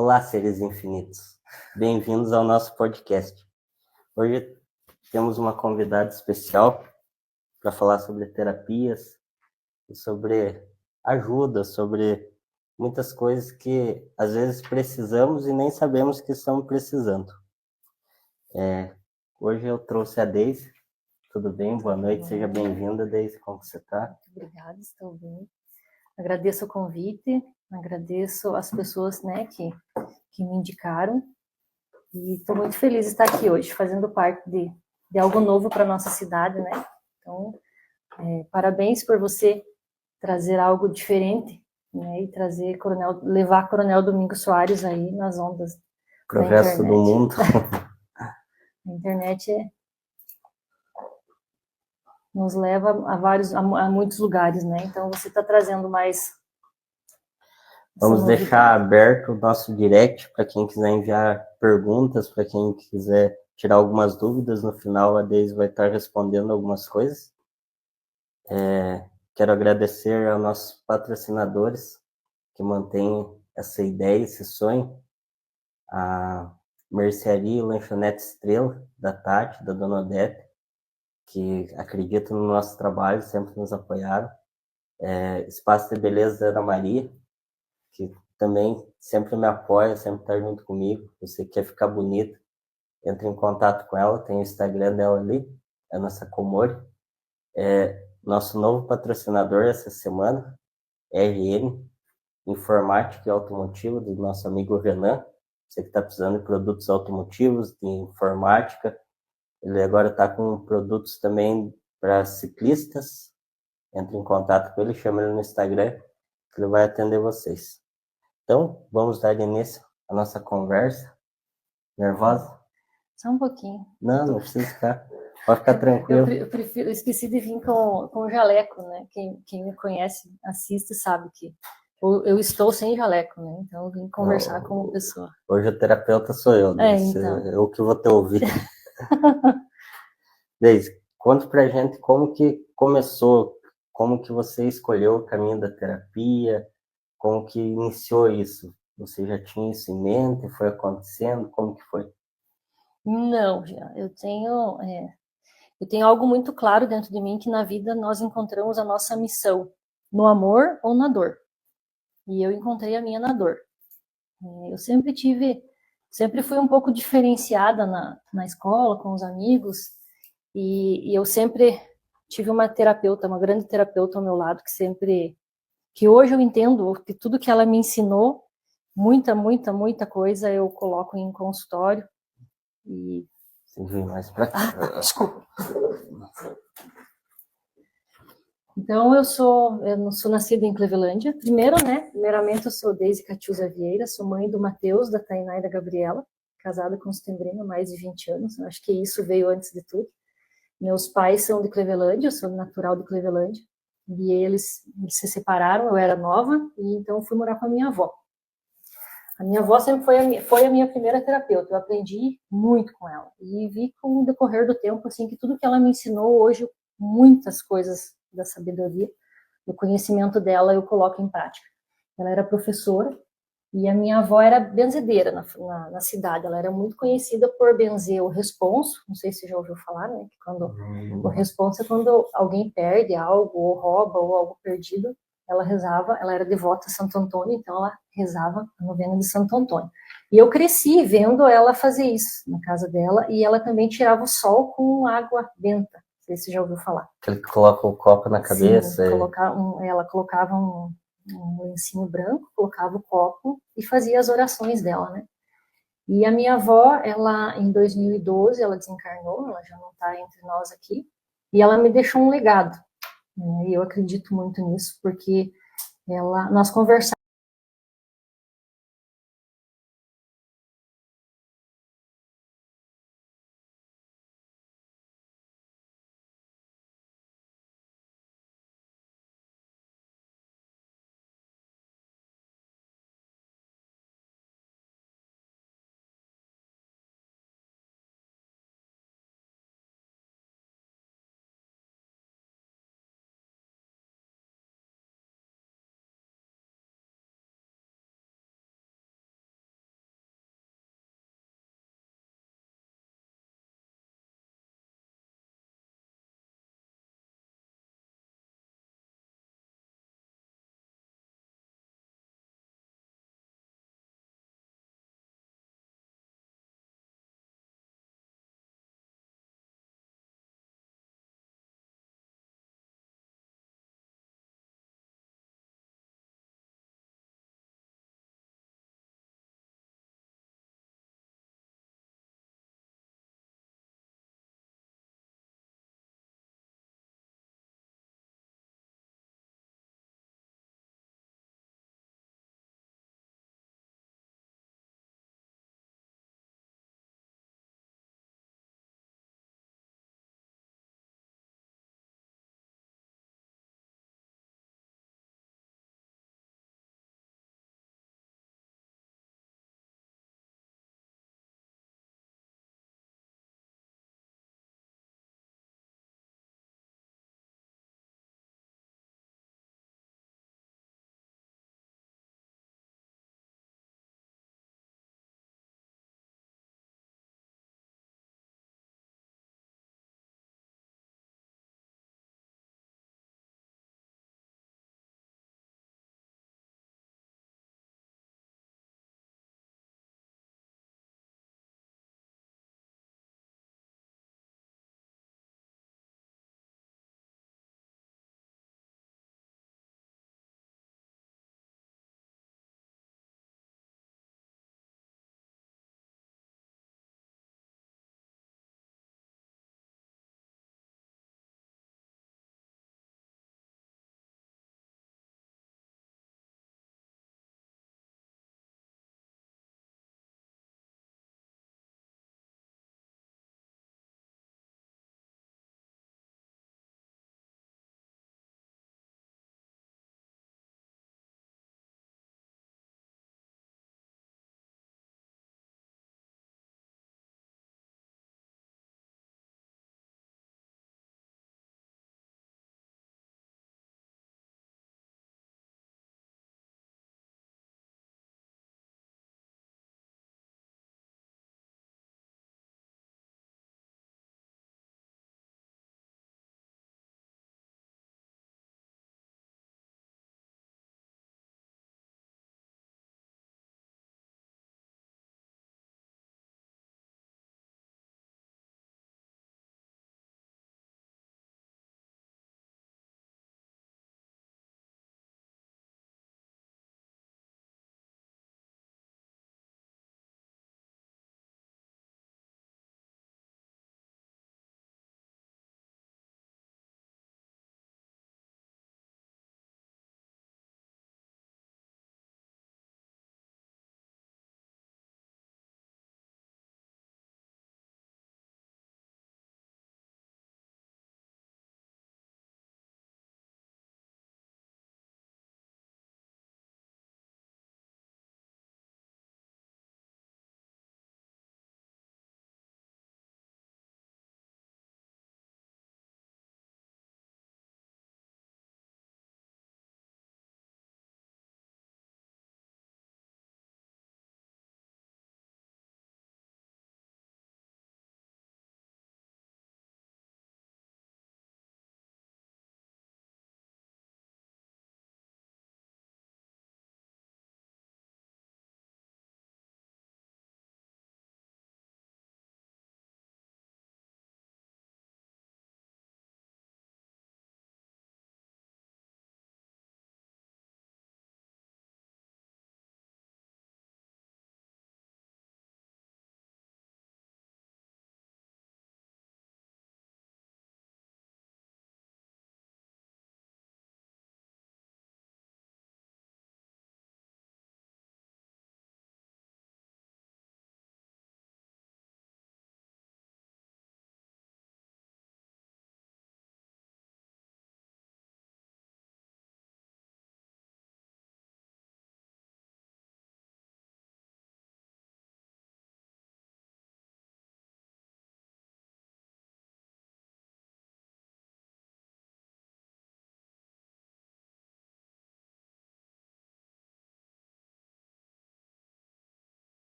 Olá, seres infinitos. Bem-vindos ao nosso podcast. Hoje temos uma convidada especial para falar sobre terapias e sobre ajuda, sobre muitas coisas que às vezes precisamos e nem sabemos que estamos precisando. Hoje eu trouxe a Deise. Tudo bem? Boa noite, seja bem-vinda, Deise. Como você está? Muito obrigada, estou bem. Agradeço o convite, agradeço as pessoas, né, que me indicaram e estou muito feliz de estar aqui hoje, fazendo parte de algo novo para a nossa cidade, né? Então, parabéns por você trazer algo diferente, né, e levar Coronel Domingos Soares aí nas ondas Para o da resto do internet. mundo. A internet nos leva a muitos lugares, né? Então você está trazendo mais. Vamos deixar aberto o nosso direct para quem quiser enviar perguntas, para quem quiser tirar algumas dúvidas. No final, a Deise vai estar respondendo algumas coisas. Quero agradecer aos nossos patrocinadores que mantêm essa ideia, esse sonho. A Mercearia e Lanchonete Estrela, da Tati, da Dona Odete, que acreditam no nosso trabalho, sempre nos apoiaram. Espaço de Beleza da Ana Maria, que também sempre me apoia, sempre está junto comigo. Você quer ficar bonita, entre em contato com ela, tem o Instagram dela ali, é a nossa Comori. Nosso novo patrocinador essa semana, RN, Informática e Automotivo, do nosso amigo Renan. Você que está precisando de produtos automotivos, de informática. Ele agora está com produtos também para ciclistas. Entre em contato com ele, chama ele no Instagram, que ele vai atender vocês. Então, vamos dar início à nossa conversa. Nervosa? Só um pouquinho. Não precisa ficar. Pode ficar tranquilo. Eu esqueci de vir com jaleco, né? Quem me conhece, assiste, sabe que eu estou sem jaleco, né? Então eu vim conversar com uma pessoa. Hoje o terapeuta sou eu, Deise. Então. Eu que vou te ouvir. Deise, conta pra gente como que começou, como que você escolheu o caminho da terapia, como que iniciou isso? Você já tinha isso em mente? Foi acontecendo? Como que foi? Não, eu tenho algo muito claro dentro de mim que na vida nós encontramos a nossa missão no amor ou na dor. E eu encontrei a minha na dor. Eu sempre fui um pouco diferenciada na escola, com os amigos, e eu sempre tive uma terapeuta, uma grande terapeuta ao meu lado, que hoje eu entendo que tudo que ela me ensinou, muita coisa eu coloco em consultório. E Sim, mais pra cá. desculpa. Então, eu sou nascida em Clevelândia. Primeiramente, eu sou Deise Catiusa Vieira, sou mãe do Matheus, da Tainá e da Gabriela, casada com o Setembrino há mais de 20 anos. Eu acho que isso veio antes de tudo. Meus pais são de Clevelândia, eu sou natural de Clevelândia. E eles se separaram, eu era nova, e então fui morar com a minha avó. A minha avó sempre foi a minha primeira terapeuta. Eu aprendi muito com ela. E vi com o decorrer do tempo, assim, que tudo que ela me ensinou hoje, muitas coisas da sabedoria, do conhecimento dela, eu coloco em prática. Ela era professora e a minha avó era benzedeira na cidade. Ela era muito conhecida por benzer o responso. Não sei se você já ouviu falar, né? Que quando o responso é quando alguém perde algo, ou rouba, ou algo perdido. Ela rezava, ela era devota a Santo Antônio, então ela rezava a novena de Santo Antônio. E eu cresci vendo ela fazer isso na casa dela, e ela também tirava o sol com água benta. Não sei se você já ouviu falar. Aquele que coloca o copo na cabeça. Sim, ela colocava um lencinho branco, colocava o copo e fazia as orações dela, né? E a minha avó, ela em 2012, ela desencarnou, ela já não está entre nós aqui, e ela me deixou um legado. E eu acredito muito nisso, porque nós conversávamos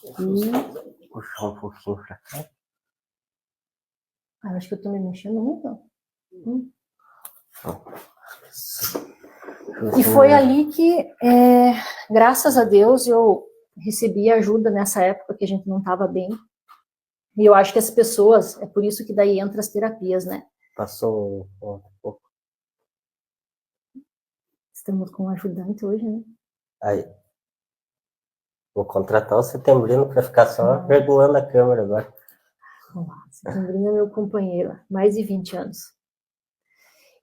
E puxar um pouquinho para cá. Eu acho que eu tô me mexendo muito. E foi ali que, graças a Deus, eu recebi ajuda nessa época que a gente não estava bem. E eu acho que as pessoas, é por isso que daí entra as terapias, né? Passou um pouco. Estamos com um ajudante hoje, né? Aí. Vou contratar o Setembrino para ficar só regulando a câmera agora. Setembrino é meu companheiro, há mais de 20 anos.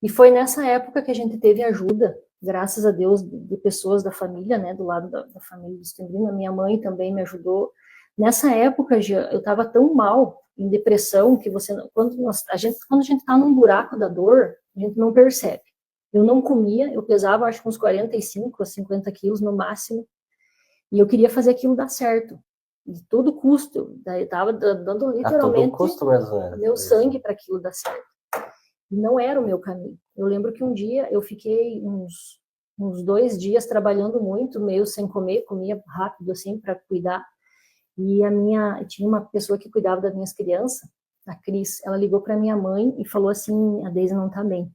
E foi nessa época que a gente teve ajuda, graças a Deus, de pessoas da família, né? Do lado da família do Setembrino. A minha mãe também me ajudou. Nessa época, eu estava tão mal, em depressão, que quando a gente está num buraco da dor, a gente não percebe. Eu não comia, eu pesava acho que uns 45 a 50 quilos no máximo, e eu queria fazer aquilo dar certo, de todo custo. Daí eu estava dando literalmente custo mesmo, né? Meu sangue para aquilo dar certo. E não era o meu caminho. Eu lembro que um dia eu fiquei uns 2 dias trabalhando muito, meio sem comer, comia rápido assim para cuidar. E tinha uma pessoa que cuidava das minhas crianças, a Cris, ela ligou para minha mãe e falou assim, a Deise não tá bem.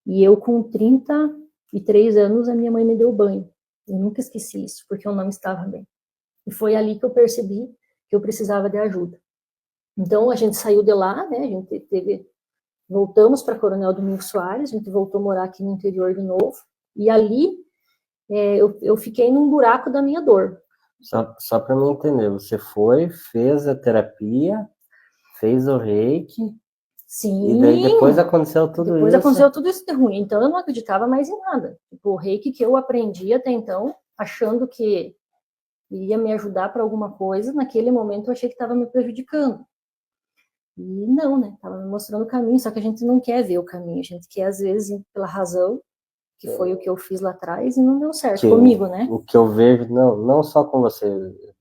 E eu com 33 anos, a minha mãe me deu banho. Eu nunca esqueci isso, porque eu não estava bem. E foi ali que eu percebi que eu precisava de ajuda. Então a gente saiu de lá, né? Voltamos para Coronel Domingos Soares, a gente voltou a morar aqui no interior de novo. E ali eu fiquei num buraco da minha dor. Só para me entender, você fez a terapia, fez o reiki. Sim. E daí depois aconteceu tudo isso. Depois aconteceu tudo isso de ruim. Então eu não acreditava mais em nada. Tipo, o reiki que eu aprendi até então, achando que iria me ajudar para alguma coisa, naquele momento eu achei que estava me prejudicando. E não, né? Estava me mostrando o caminho, só que a gente não quer ver o caminho, a gente quer, às vezes, ir pela razão, que foi o que eu fiz lá atrás, e não deu certo comigo, né? O que eu vejo, não só com você,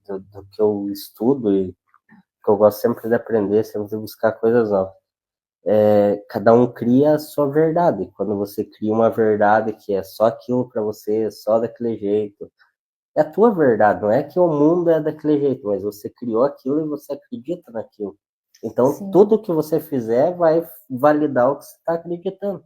do que eu estudo e que eu gosto sempre de aprender, sempre de buscar coisas novas. Cada um cria a sua verdade. Quando você cria uma verdade que é só aquilo para você, só daquele jeito, é a tua verdade, não é que o mundo é daquele jeito, mas você criou aquilo e você acredita naquilo. Então, sim, tudo que você fizer vai validar o que você está acreditando.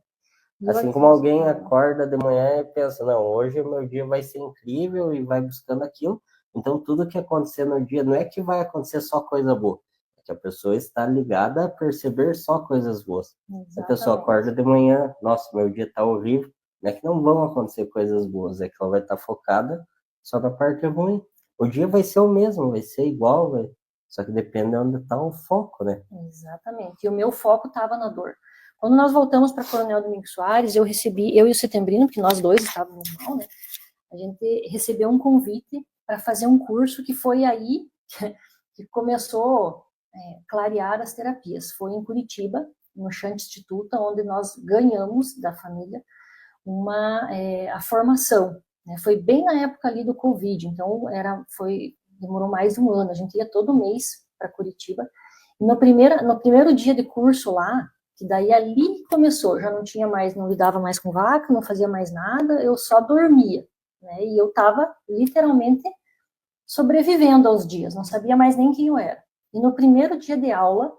Assim como alguém acorda de manhã e pensa, não, hoje o meu dia vai ser incrível e vai buscando aquilo. Então, tudo que acontecer no dia não é que vai acontecer só coisa boa, é que a pessoa está ligada a perceber só coisas boas. Exatamente. A pessoa acorda de manhã, nossa, meu dia está horrível, não é que não vão acontecer coisas boas, é que ela vai estar focada só na parte ruim. O dia vai ser o mesmo, vai ser igual, só que depende de onde está o foco, né? Exatamente. E o meu foco estava na dor. Quando nós voltamos para Coronel Domingos Soares, eu e o Setembrino, porque nós dois estávamos mal, né? A gente recebeu um convite para fazer um curso que foi aí que começou a clarear as terapias. Foi em Curitiba, no Chant Instituto, onde nós ganhamos da família a formação. Né? Foi bem na época ali do Covid, então demorou mais de um ano. A gente ia todo mês para Curitiba. E no primeiro dia de curso lá, que daí ali começou, já não lidava mais com vaca, não fazia mais nada, eu só dormia, né? E eu estava literalmente sobrevivendo aos dias, não sabia mais nem quem eu era. E no primeiro dia de aula,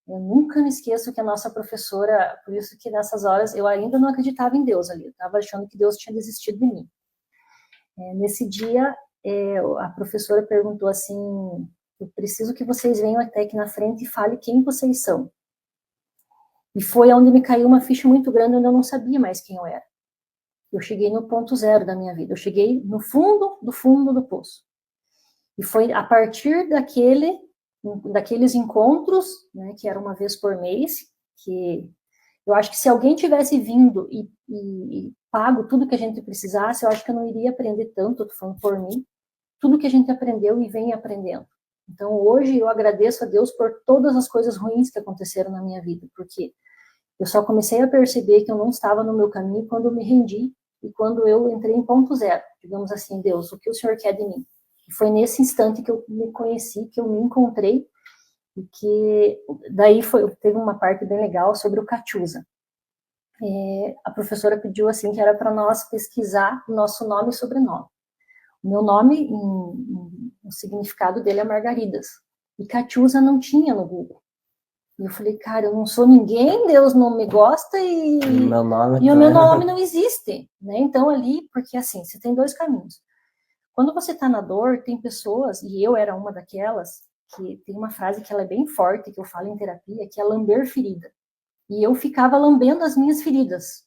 eu nunca me esqueço que a nossa professora, por isso que nessas horas eu ainda não acreditava em Deus ali, eu estava achando que Deus tinha desistido de mim. Nesse dia, a professora perguntou assim, eu preciso que vocês venham até aqui na frente e falem quem vocês são. E foi onde me caiu uma ficha muito grande, onde eu não sabia mais quem eu era. Eu cheguei no ponto zero da minha vida, eu cheguei no fundo do poço. E foi a partir daqueles encontros, né, que era uma vez por mês, que eu acho que se alguém tivesse vindo e pago tudo que a gente precisasse, eu acho que eu não iria aprender tanto, tô falando por mim, tudo que a gente aprendeu e vem aprendendo. Então, hoje eu agradeço a Deus por todas as coisas ruins que aconteceram na minha vida, porque eu só comecei a perceber que eu não estava no meu caminho quando eu me rendi e quando eu entrei em ponto zero, digamos assim, Deus, o que o Senhor quer de mim? E foi nesse instante que eu me conheci, que eu me encontrei, e que daí teve uma parte bem legal sobre o Catiusa. A professora pediu assim que era para nós pesquisar o nosso nome e sobrenome. O meu nome o significado dele é Margaridas. E Catiusa não tinha no Google. E eu falei, cara, eu não sou ninguém, Deus não me gosta e o meu nome não existe. Né? Então ali, porque assim, você tem dois caminhos. Quando você está na dor, tem pessoas, e eu era uma daquelas, que tem uma frase que ela é bem forte, que eu falo em terapia, que é lamber ferida. E eu ficava lambendo as minhas feridas.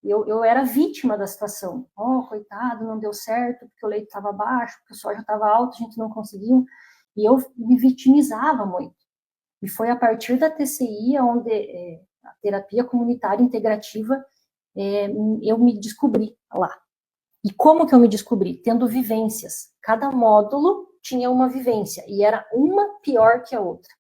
Eu era vítima da situação. Oh, coitado, não deu certo, porque o leite estava baixo, porque o soja estava alto, a gente não conseguiu. E eu me vitimizava muito. E foi a partir da TCI, onde a terapia comunitária integrativa, eu me descobri lá. E como que eu me descobri? Tendo vivências. Cada módulo tinha uma vivência, e era uma pior que a outra.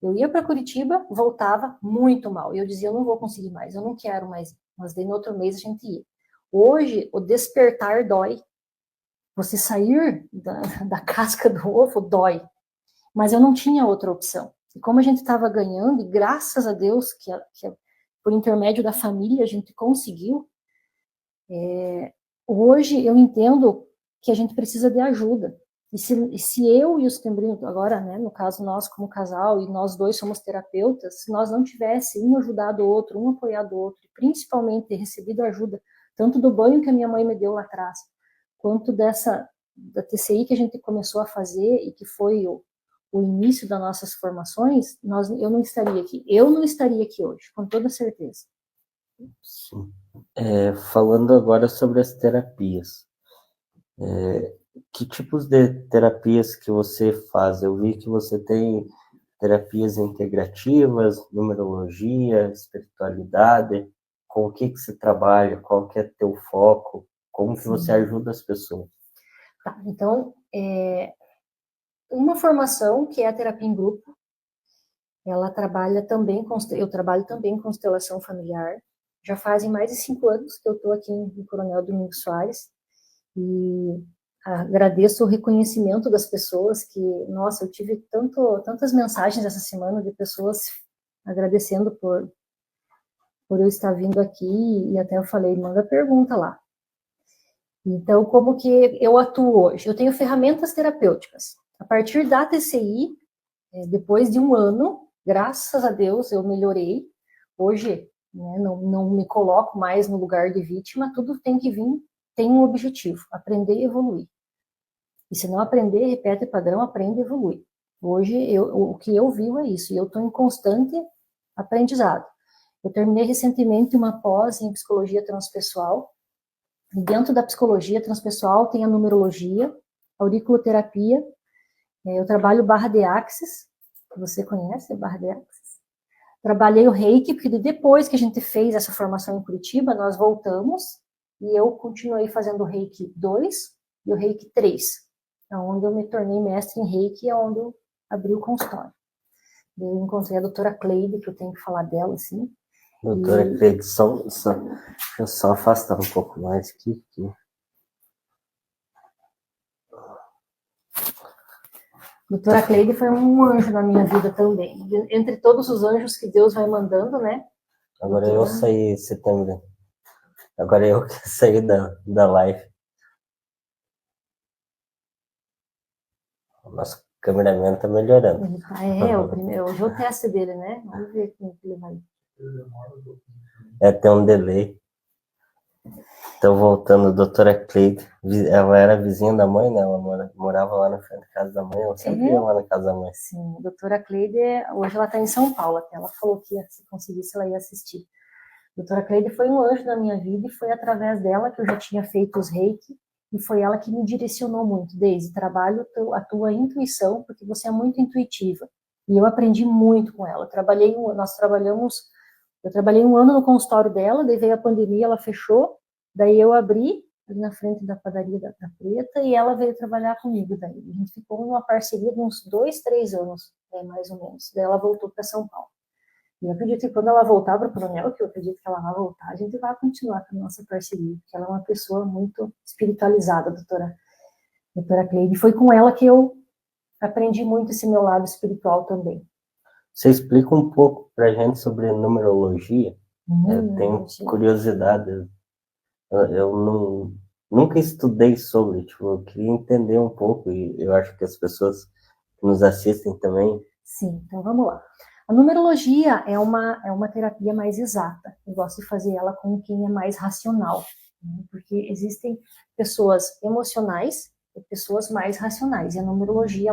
Eu ia para Curitiba, voltava muito mal. E eu dizia, eu não vou conseguir mais, eu não quero mais. Mas daí no outro mês a gente ia. Hoje, o despertar dói. Você sair da casca do ovo dói. Mas eu não tinha outra opção. E como a gente estava ganhando, e graças a Deus, que por intermédio da família a gente conseguiu, hoje eu entendo que a gente precisa de ajuda. E se eu e os Tembrinos, agora, né, no caso nós como casal, e nós dois somos terapeutas, se nós não tivéssemos um ajudado o outro, um apoiado o outro, e principalmente recebido ajuda, tanto do banho que a minha mãe me deu lá atrás, quanto da TCI que a gente começou a fazer e que foi o início das nossas formações, eu não estaria aqui. Eu não estaria aqui hoje, com toda certeza. Sim. Falando agora sobre as terapias. Que tipos de terapias que você faz? Eu vi que você tem terapias integrativas, numerologia, espiritualidade. Com o que você trabalha? Qual que é teu foco? Como que você ajuda as pessoas? Tá, então, uma formação que é a terapia em grupo, ela trabalha também eu trabalho também com constelação familiar. Já fazem mais de 5 anos que eu estou aqui em Coronel Domingos Soares e agradeço o reconhecimento das pessoas que, nossa, eu tive tantas mensagens essa semana de pessoas agradecendo por eu estar vindo aqui e até eu falei, manda pergunta lá. Então, como que eu atuo hoje? Eu tenho ferramentas terapêuticas. A partir da TCI, depois de um ano, graças a Deus, eu melhorei. Hoje, né, não me coloco mais no lugar de vítima, tudo tem que vir, tem um objetivo, aprender e evoluir. E se não aprender, repete o padrão, aprende e evolui. Hoje, o que eu vivo é isso, e eu estou em constante aprendizado. Eu terminei recentemente uma pós em psicologia transpessoal, e dentro da psicologia transpessoal tem a numerologia, a auriculoterapia, eu trabalho barra de axis, que você conhece, a barra de axis. Trabalhei o reiki, porque depois que a gente fez essa formação em Curitiba, nós voltamos, e eu continuei fazendo o reiki 2 e o reiki 3, onde eu me tornei mestre em reiki, e onde eu abri o consultório. Eu encontrei a doutora Cleide, que eu tenho que falar dela, assim. Doutora Cleide, deixa eu só afastar um pouco mais aqui. Doutora Cleide foi um anjo na minha vida também. Entre todos os anjos que Deus vai mandando, né? Agora eu saí setembro. Agora eu que saí da live. O nosso cameraman tá melhorando. Hoje é o teste dele, né? Vamos ver como ele vai. Tem um delay. Então, voltando, doutora Cleide, ela era vizinha da mãe, né? Ela morava lá na frente da casa da mãe, ela sempre ia lá na casa da mãe. Sim, a doutora Cleide, hoje ela está em São Paulo, até ela falou que se conseguisse ela ia assistir. A doutora Cleide foi um anjo na minha vida e foi através dela que eu já tinha feito os reiki, e foi ela que me direcionou muito. Desde trabalho a tua intuição, porque você é muito intuitiva. E eu aprendi muito com ela. Eu trabalhei um ano no consultório dela, daí veio a pandemia, ela fechou, daí eu abri ali na frente da padaria da Preta e ela veio trabalhar comigo daí. A gente ficou numa parceria de uns 2, 3 anos, mais ou menos. Daí ela voltou para São Paulo. E eu acredito que quando ela voltar para o Coronel, que eu acredito que ela vai voltar, a gente vai continuar com a nossa parceria, porque ela é uma pessoa muito espiritualizada, doutora Cleide. E foi com ela que eu aprendi muito esse meu lado espiritual também. Você explica um pouco para a gente sobre numerologia? Eu tenho curiosidade. Eu nunca estudei sobre, tipo, eu queria entender um pouco, e eu acho que as pessoas que nos assistem também. Sim, então vamos lá. A numerologia é uma terapia mais exata. Eu gosto de fazer ela com quem é mais racional, né? Porque existem pessoas emocionais e pessoas mais racionais. E a numerologia,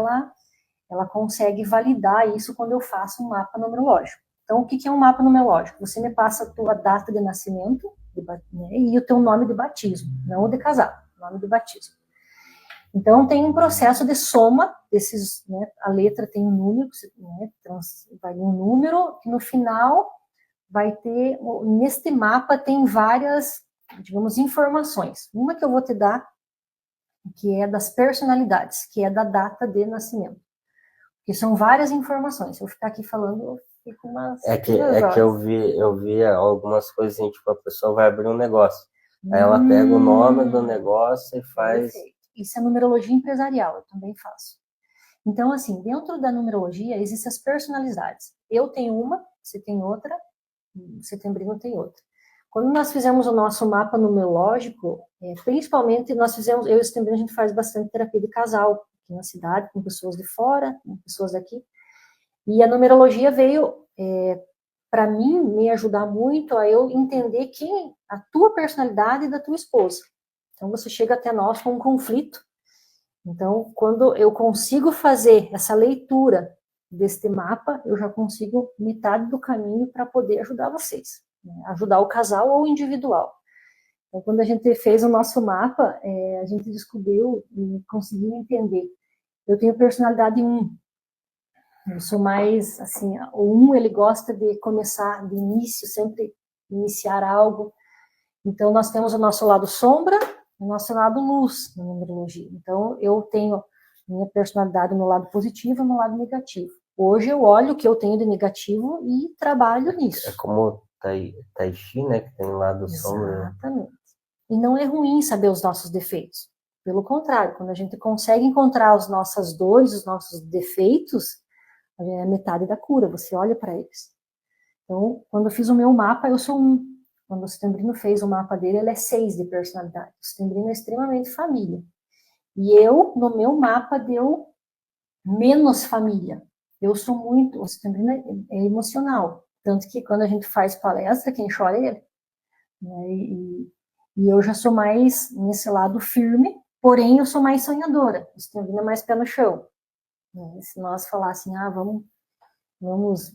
ela consegue validar isso quando eu faço um mapa numerológico. Então, o que é um mapa numerológico? Você me passa a tua data de nascimento, né, e o teu nome de batismo, não o de casado, o nome de batismo. Então, tem um processo de soma desses, né, a letra tem um número, né, vai um número, que no final vai ter, neste mapa tem várias, digamos, informações. Uma que eu vou te dar, que é das personalidades, que é da data de nascimento. Porque são várias informações. Se eu ficar aqui falando, eu fico umas É que eu vi algumas coisas assim, tipo, a pessoa vai abrir um negócio. Aí ela pega o nome do negócio e faz. Perfeito. Isso é numerologia empresarial, eu também faço. Então, assim, dentro da numerologia existem as personalidades. Eu tenho uma, você tem outra, Setembrino tem outra. Quando nós fizemos o nosso mapa numerológico, principalmente nós fizemos, eu e o Setembrino, a gente faz bastante terapia de casal aqui na cidade, com pessoas de fora, com pessoas daqui. E a numerologia veio, para mim, me ajudar muito a eu entender quem a tua personalidade e da tua esposa. Então, você chega até nós com um conflito. Então, quando eu consigo fazer essa leitura deste mapa, eu já consigo metade do caminho para poder ajudar vocês, né? Ajudar o casal ou o individual. Então, quando a gente fez o nosso mapa, a gente descobriu e conseguiu entender. Eu tenho personalidade 1. Eu sou mais, assim, o 1, ele gosta de começar de início, sempre iniciar algo. Então, nós temos o nosso lado sombra e o nosso lado luz na numerologia. Então, eu tenho minha personalidade no lado positivo e no lado negativo. Hoje eu olho o que eu tenho de negativo e trabalho nisso. É como Tai Chi, né? Que tem lado sombra. Exatamente. E não é ruim saber os nossos defeitos. Pelo contrário, quando a gente consegue encontrar as nossas dores, os nossos defeitos, é metade da cura, você olha para eles. Então, quando eu fiz o meu mapa, eu sou 1. Quando o Setembrino fez o mapa dele, ele é 6 de personalidade. O Setembrino é extremamente família. E eu, no meu mapa, deu menos família. Eu sou muito, o Setembrino é emocional. Tanto que quando a gente faz palestra, quem chora é ele. Né? E eu já sou mais nesse lado firme, porém eu sou mais sonhadora. O Setembrino é mais pé no chão. Né? Se nós falássemos, vamos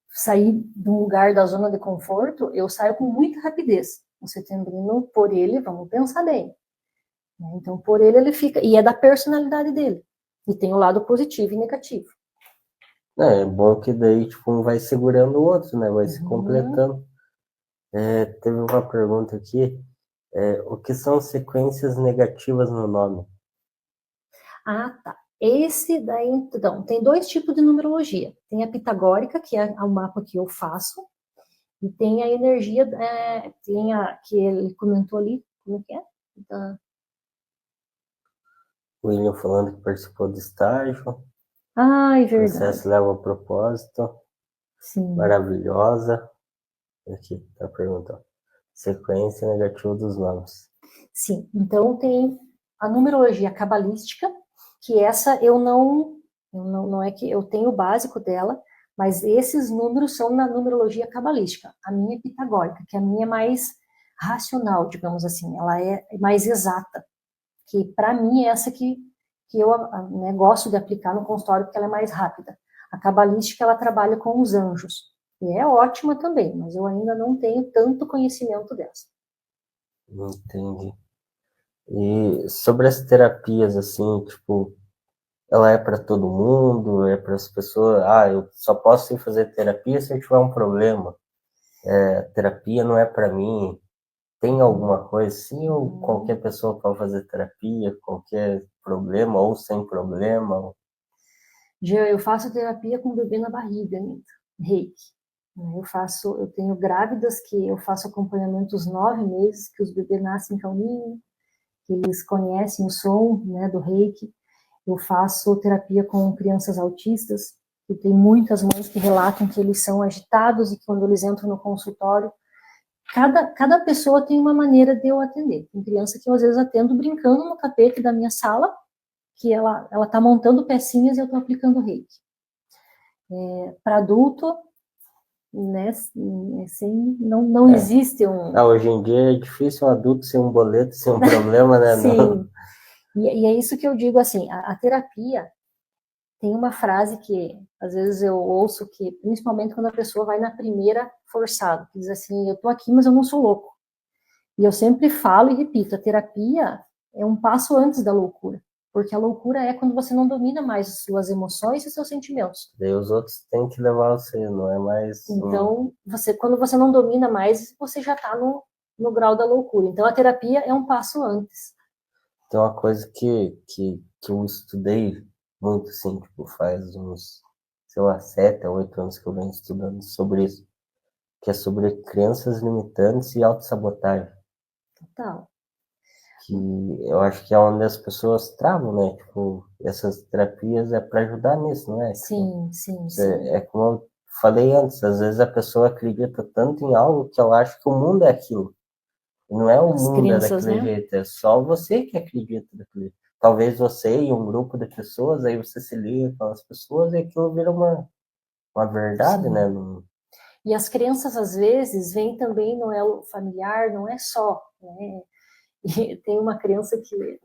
sair de um lugar da zona de conforto, eu saio com muita rapidez. O Setembrino, por ele, vamos pensar bem. Então, por ele fica, e é da personalidade dele. E tem o lado positivo e negativo. É bom que daí, tipo, um vai segurando o outro, né? Vai se completando. Teve uma pergunta aqui. O que são sequências negativas no nome? Ah, tá. Esse daí, então, tem 2 tipos de numerologia. Tem a pitagórica, que é o mapa que eu faço, e tem a energia, tem a que ele comentou ali, como que é? O William falando que participou do estágio. Ai, verdade. Processo leva a propósito. Sim. Maravilhosa. Aqui, tá perguntando. Sequência negativa dos nomes. Sim, então tem a numerologia cabalística, que essa eu não é que eu tenho o básico dela, mas esses números são na numerologia cabalística. A minha é pitagórica, que a minha é mais racional, digamos assim, ela é mais exata, que para mim é essa que eu né, gosto de aplicar no consultório, porque ela é mais rápida. A cabalística, ela trabalha com os anjos, e é ótima também, mas eu ainda não tenho tanto conhecimento dessa. Entendi. E sobre as terapias, assim, tipo, ela é para todo mundo, é para as pessoas, eu só posso ir fazer terapia se eu tiver um problema. Terapia não é para mim. Tem alguma coisa assim, ou qualquer pessoa pode fazer terapia, qualquer problema, ou sem problema? Eu faço terapia com o bebê na barriga ainda, reiki. Eu tenho grávidas que eu faço acompanhamento os 9 meses, que os bebês nascem calminho, que eles conhecem o som, né, do reiki. Eu faço terapia com crianças autistas, e tem muitas mães que relatam que eles são agitados e que quando eles entram no consultório, cada pessoa tem uma maneira de eu atender. Tem criança que eu às vezes atendo brincando no tapete da minha sala, que ela tá montando pecinhas e eu estou aplicando reiki. Para adulto, né, assim, não existe um... Hoje em dia é difícil um adulto sem um boleto, sem um problema, né? Sim, Não. e é isso que eu digo, assim, a terapia tem uma frase que às vezes eu ouço que, principalmente quando a pessoa vai na primeira forçado, que diz assim, eu tô aqui, mas eu não sou louco. E eu sempre falo e repito, a terapia é um passo antes da loucura, porque a loucura é quando você não domina mais as suas emoções e seus sentimentos. Daí os outros têm que levar você, não é mais... Então, quando você não domina mais, você já está no grau da loucura. Então, a terapia é um passo antes. Tem uma coisa que eu estudei muito, assim, tipo, faz uns, sei lá, 7 a 8 anos que eu venho estudando sobre isso, que é sobre crenças limitantes e autossabotagem, Total. que eu acho que é onde as pessoas travam, né? Tipo, essas terapias é para ajudar nisso, não é? Tipo, Sim, sim. é como eu falei antes, às vezes a pessoa acredita tanto em algo que ela acha que o mundo é aquilo. Não é o As mundo é crenças, daquele né? jeito, é só você que acredita daquele jeito. Talvez você e um grupo de pessoas, aí você se liga com as pessoas e aquilo vira uma verdade, né? Sim. E as crenças, às vezes, vêm também no elo familiar, não é só, né? E tem uma crença que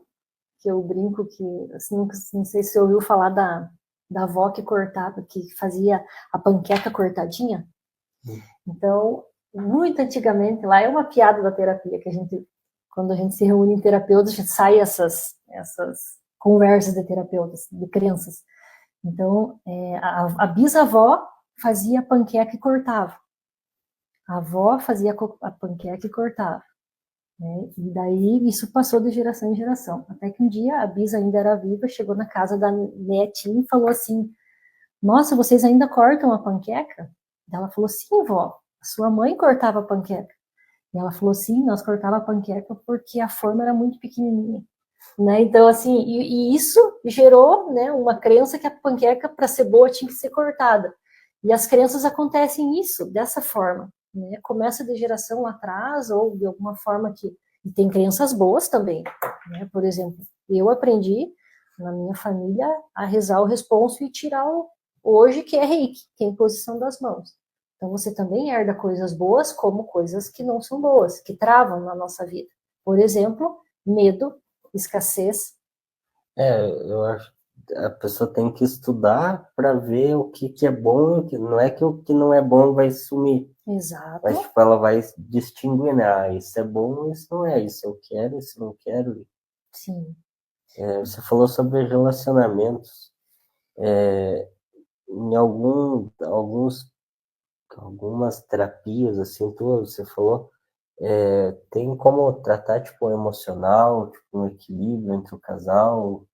eu brinco que, assim, não sei se você ouviu falar da avó que cortava, que fazia a panqueca cortadinha. Então, muito antigamente, lá é uma piada da terapia, que quando a gente se reúne em terapeutas, a gente sai essas conversas de terapeutas, de crenças. Então, a bisavó fazia a panqueca e cortava. A avó fazia a panqueca e cortava. Né? E daí isso passou de geração em geração. Até que um dia a bisa ainda era viva, chegou na casa da netinha e falou assim: Nossa, vocês ainda cortam a panqueca? Ela falou: Sim, vó, a sua mãe cortava a panqueca. E ela falou: Sim, nós cortava a panqueca porque a forma era muito pequenininha. Né? Então, assim, e isso gerou, né, uma crença que a panqueca, para ser boa, tinha que ser cortada. E as crenças acontecem isso, dessa forma. Né? Começa de geração atrás, ou de alguma forma que... E tem crenças boas também. Né? Por exemplo, eu aprendi, na minha família, a rezar o responso e tirar hoje, que é reiki, que é a imposição das mãos. Então, você também herda coisas boas, como coisas que não são boas, que travam na nossa vida. Por exemplo, medo, escassez. Eu acho que a pessoa tem que estudar para ver o que é bom, não é que o que não é bom vai sumir, Exato. mas tipo, ela vai distinguir, né? Isso é bom, isso não é, isso eu quero, isso eu não quero. Sim. Você falou sobre relacionamentos. Em algumas terapias, assim, você falou, tem como tratar, tipo, o emocional, tipo, um equilíbrio entre o casal.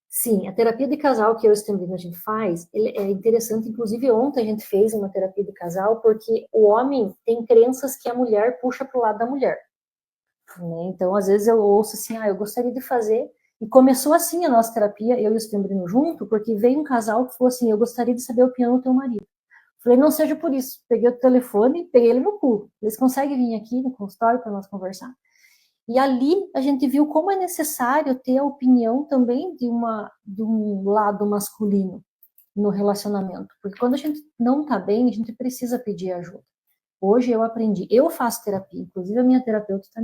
Sim, a terapia de casal que eu e o Stembrino a gente faz, ele é interessante, inclusive ontem a gente fez uma terapia de casal, porque o homem tem crenças que a mulher puxa para o lado da mulher. Né? Então, às vezes eu ouço assim, eu gostaria de fazer, e começou assim a nossa terapia, eu e o Stembrino junto, porque veio um casal que falou assim, eu gostaria de saber a opinião do teu marido. Falei, não seja por isso. Peguei o telefone, peguei ele no pulo. Eles conseguem vir aqui no consultório para nós conversar. E ali a gente viu como é necessário ter a opinião também de um lado masculino no relacionamento. Porque quando a gente não está bem, a gente precisa pedir ajuda. Hoje eu aprendi, eu faço terapia, inclusive a minha terapeuta está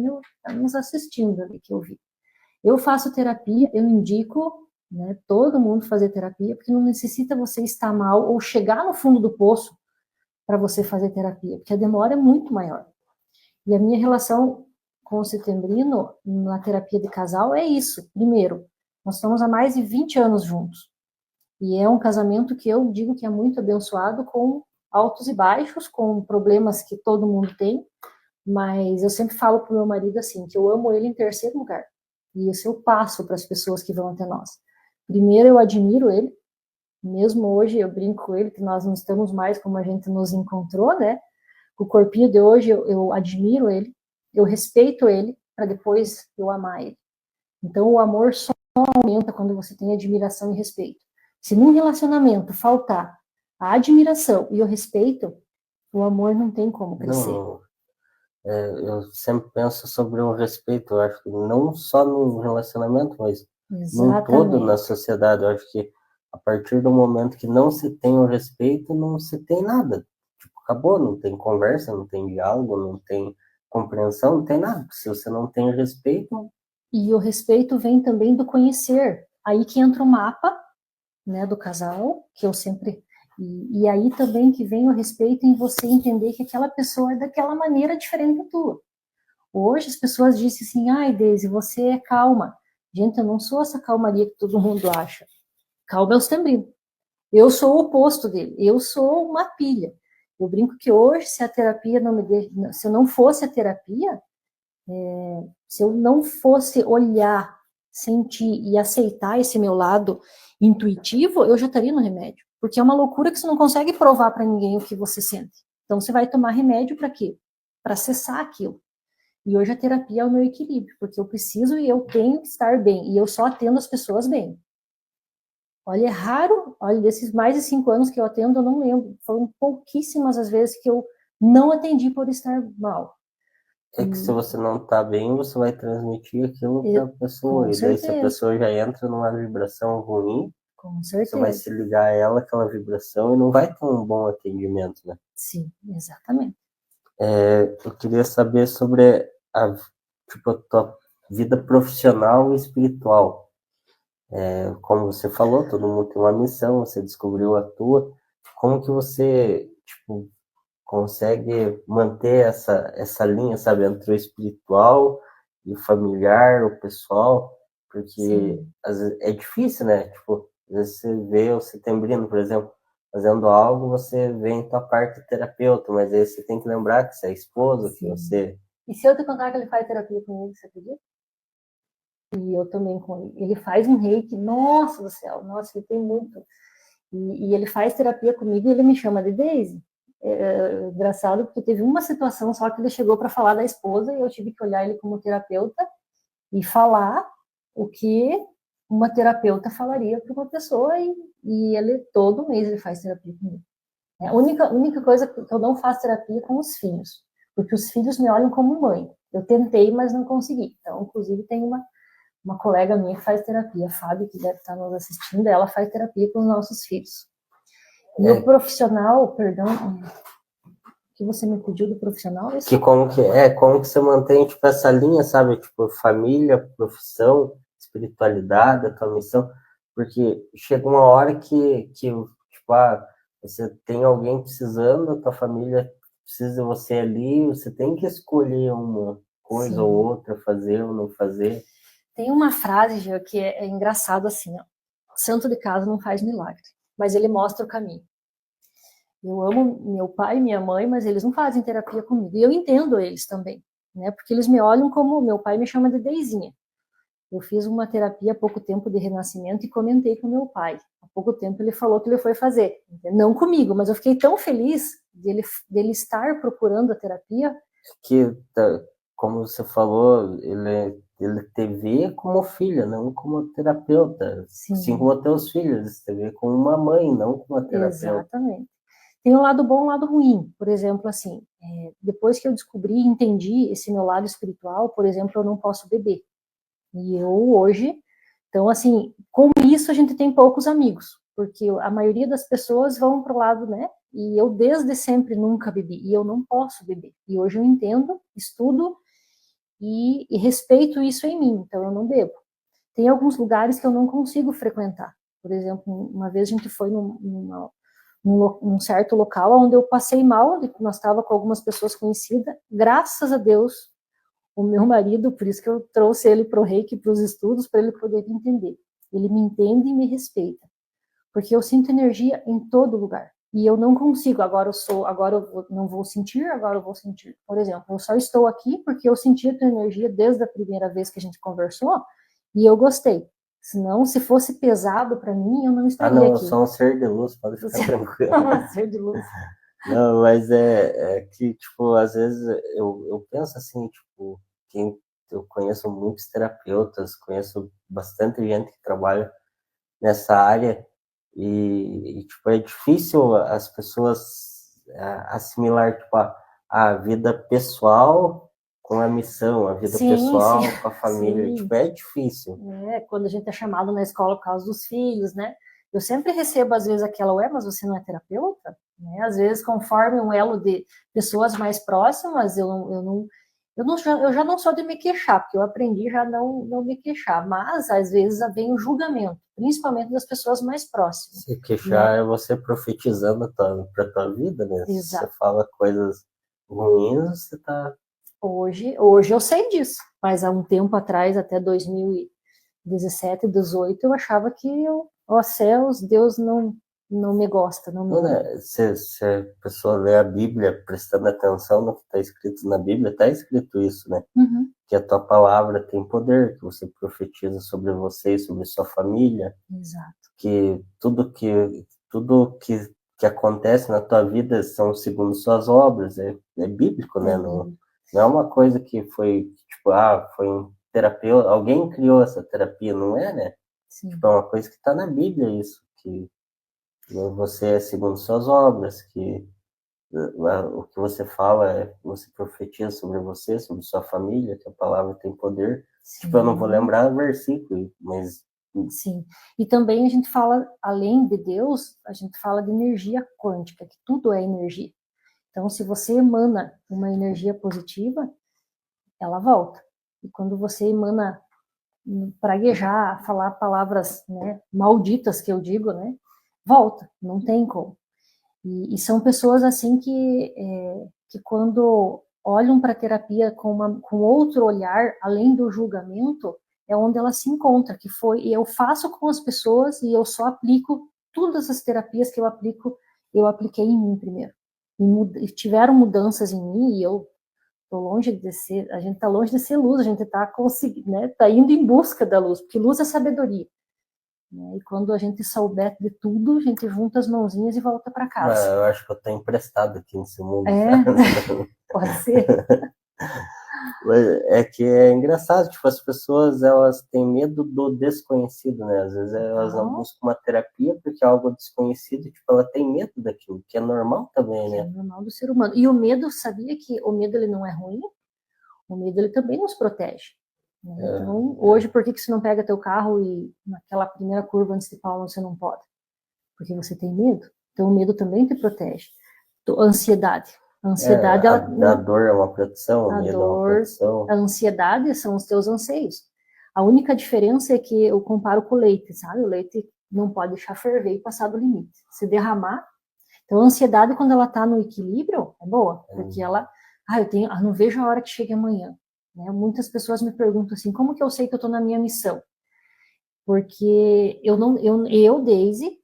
nos assistindo ali, que eu vi. Eu faço terapia, eu indico, né, todo mundo fazer terapia, porque não necessita você estar mal ou chegar no fundo do poço para você fazer terapia, porque a demora é muito maior. E a minha relação com o Setembrino na terapia de casal é isso. Primeiro, nós estamos há mais de 20 anos juntos. E é um casamento que eu digo que é muito abençoado, com altos e baixos, com problemas que todo mundo tem, mas eu sempre falo para o meu marido assim, que eu amo ele em terceiro lugar. E isso eu passo para as pessoas que vão até nós. Primeiro, eu admiro ele, mesmo hoje eu brinco com ele que nós não estamos mais como a gente nos encontrou, né? O corpinho de hoje eu admiro ele, eu respeito ele, para depois eu amar ele. Então o amor só aumenta quando você tem admiração e respeito. Se num relacionamento faltar a admiração e o respeito, o amor não tem como crescer. Não, Eu sempre penso sobre o respeito, eu acho que não só no relacionamento, mas num todo na Exatamente. sociedade. Eu acho que a partir do momento que não se tem o respeito, não se tem nada. Tipo, acabou, não tem conversa, não tem diálogo, não tem compreensão, não tem nada. Se você não tem respeito, E o respeito vem também do conhecer. Aí que entra o mapa, né, do casal, que eu sempre. E aí também que vem o respeito em você entender que aquela pessoa é daquela maneira diferente da tua. Hoje as pessoas dizem assim, ai, Deise, você é calma. Gente, eu não sou essa calmaria que todo mundo acha. Calma é o Stembrino. Eu sou o oposto dele. Eu sou uma pilha. Eu brinco que hoje, se a terapia não me se eu não fosse a terapia, se eu não fosse olhar, sentir e aceitar esse meu lado intuitivo, eu já estaria no remédio. Porque é uma loucura que você não consegue provar para ninguém o que você sente. Então você vai tomar remédio para quê? Para cessar aquilo. E hoje a terapia é o meu equilíbrio, porque eu preciso e eu tenho que estar bem. E eu só atendo as pessoas bem. Olha, é raro, olha, desses mais de 5 anos que eu atendo, eu não lembro. Foram pouquíssimas as vezes que eu não atendi por estar mal. é que se você não tá bem, você vai transmitir aquilo para a pessoa. Com E daí, se a certeza, pessoa já entra numa vibração ruim, com você vai certeza. se ligar a ela, aquela vibração, e não vai ter um bom atendimento, né? Sim, exatamente. Eu queria saber sobre tipo, a tua vida profissional e espiritual. Como você falou, todo mundo tem uma missão, você descobriu a tua. Como que você, tipo, consegue manter essa linha, sabe, entre o espiritual e o familiar, o pessoal? Porque Sim, às vezes, é difícil, né? Tipo, às vezes você vê o Setembrino, por exemplo, fazendo algo, você vê em tua parte terapeuta, mas aí você tem que lembrar que você é esposa, que sim. você... E se eu te contar que ele faz terapia comigo, você acredita? E eu também com ele. Ele faz um reiki, nossa do céu, nossa, ele tem muito. E ele faz terapia comigo e ele me chama de Daisy. Engraçado, porque teve uma situação só que ele chegou para falar da esposa e eu tive que olhar ele como terapeuta e falar o que uma terapeuta falaria para uma pessoa e ele todo mês ele faz terapia comigo. A única coisa que eu não faço terapia com os filhos, porque os filhos me olham como mãe. Eu tentei, mas não consegui. Então, inclusive, tem uma colega minha que faz terapia, a Fábio, que deve estar nos assistindo, ela faz terapia com os nossos filhos. E o É, profissional, perdão, que você me pediu do profissional, isso? como que você mantém, tipo, essa linha, sabe? Tipo, família, profissão, espiritualidade, a tua missão. Porque chega uma hora que tipo, você tem alguém precisando, a tua família precisa de você ali, você tem que escolher uma coisa ou Sim. outra, fazer ou não fazer. Tem uma frase, Gê, que é engraçado assim, ó. Santo de casa não faz milagre, mas ele mostra o caminho. Eu amo meu pai e minha mãe, mas eles não fazem terapia comigo. E eu entendo eles também, né? Porque eles me olham como meu pai me chama de Deizinha. Eu fiz uma terapia há pouco tempo de renascimento e comentei com meu pai. Há pouco tempo ele falou que ele foi fazer. Não comigo, mas eu fiquei tão feliz dele estar procurando a terapia. Que, como você falou, ele te vê como filha, não como terapeuta. Assim Sim, como teus filhos, eles te vê como uma mãe, não como uma terapeuta. exatamente. Tem um lado bom e um lado ruim. Por exemplo, assim, depois que eu descobri e entendi esse meu lado espiritual, por exemplo, eu não posso beber. E eu hoje, então assim, com isso a gente tem poucos amigos, porque a maioria das pessoas vão para o lado, né? E eu desde sempre nunca bebi, e eu não posso beber. E hoje eu entendo, estudo e respeito isso em mim, então eu não bebo. Tem alguns lugares que eu não consigo frequentar. Por exemplo, uma vez a gente foi num certo local onde eu passei mal, onde nós estava com algumas pessoas conhecidas. Graças a Deus, o meu marido, por isso que eu trouxe ele para o reiki, para os estudos, para ele poder me entender. Ele me entende e me respeita, porque eu sinto energia em todo lugar. E eu não consigo, agora não vou sentir, agora eu vou sentir. Por exemplo, eu só estou aqui porque eu senti a tua energia desde a primeira vez que a gente conversou e eu gostei. Senão, se fosse pesado para mim, eu não Ah, estaria não, eu aqui. sou um ser de luz, pode ficar Você tranquilo. é um ser de luz. Não, mas é que, tipo, às vezes eu penso assim, tipo, eu conheço muitos terapeutas, conheço bastante gente que trabalha nessa área tipo, é difícil as pessoas assimilar, tipo, a vida pessoal com a missão, a vida pessoal com a família. Tipo, é difícil. Quando a gente é chamado na escola por causa dos filhos, né? Eu sempre recebo, às vezes, aquela, mas você não é terapeuta? Né? Às vezes, conforme um elo de pessoas mais próximas, eu já não sou de me queixar, porque eu aprendi já não me queixar, mas às vezes vem o julgamento, principalmente das pessoas mais próximas. Se queixar, né? É você profetizando para tua vida, né? Exato. Se você fala coisas ruins, você tá... Hoje eu sei disso, mas há um tempo atrás, até 2017, 2018, eu achava que ó céus, Deus não me gosta. Não, né? Se a pessoa lê a Bíblia prestando atenção no que está escrito na Bíblia, está escrito isso, né? Uhum. Que a tua palavra tem poder, que você profetiza sobre você e sobre sua família. Exato. Que tudo que acontece na tua vida são segundo suas obras, é bíblico, né? Não é uma coisa que foi, tipo, foi um terapeuta, alguém criou essa terapia, não é, né? Sim. Tipo, é uma coisa que está na Bíblia, isso, que você é segundo suas obras, que o que você fala, você profetiza sobre você, sobre sua família, que a palavra tem poder. Sim. Tipo, eu não vou lembrar o versículo, mas... Sim, e também a gente fala, além de Deus, a gente fala de energia quântica, que tudo é energia. Então, se você emana uma energia positiva, ela volta. E quando você emana praguejar, falar palavras, né, malditas, que eu digo, né, volta, não tem como. E são pessoas assim que quando olham para a terapia com outro olhar, além do julgamento, é onde ela se encontra, que foi, e eu faço com as pessoas e eu só aplico todas as terapias que eu apliquei em mim primeiro. E tiveram mudanças em mim e eu tô longe de ser, a gente tá longe de ser luz, a gente tá conseguindo, né, tá indo em busca da luz, porque luz é sabedoria. E quando a gente souber de tudo, a gente junta as mãozinhas e volta para casa. Eu acho que eu tô emprestado aqui nesse mundo. Pode ser. É que é engraçado, tipo, as pessoas, elas têm medo do desconhecido, né? Às vezes elas não buscam uma terapia porque é algo desconhecido, tipo, ela tem medo daquilo, que é normal também, né? É normal do ser humano. E o medo, sabia que o medo ele não é ruim? O medo ele também nos protege. Então, hoje, por que você não pega teu carro e naquela primeira curva antes de Palma você não pode? Porque você tem medo. Então, o medo também te protege. Ansiedade. A ansiedade, a dor é uma proteção, o medo é uma proteção. A ansiedade são os teus anseios. A única diferença é que eu comparo com o leite, sabe? O leite não pode deixar ferver e passar do limite. Se derramar. Então, a ansiedade, quando ela está no equilíbrio, é boa, porque ela, não vejo a hora que chegue amanhã. Né? Muitas pessoas me perguntam assim, como que eu sei que eu estou na minha missão? Porque eu Daisy,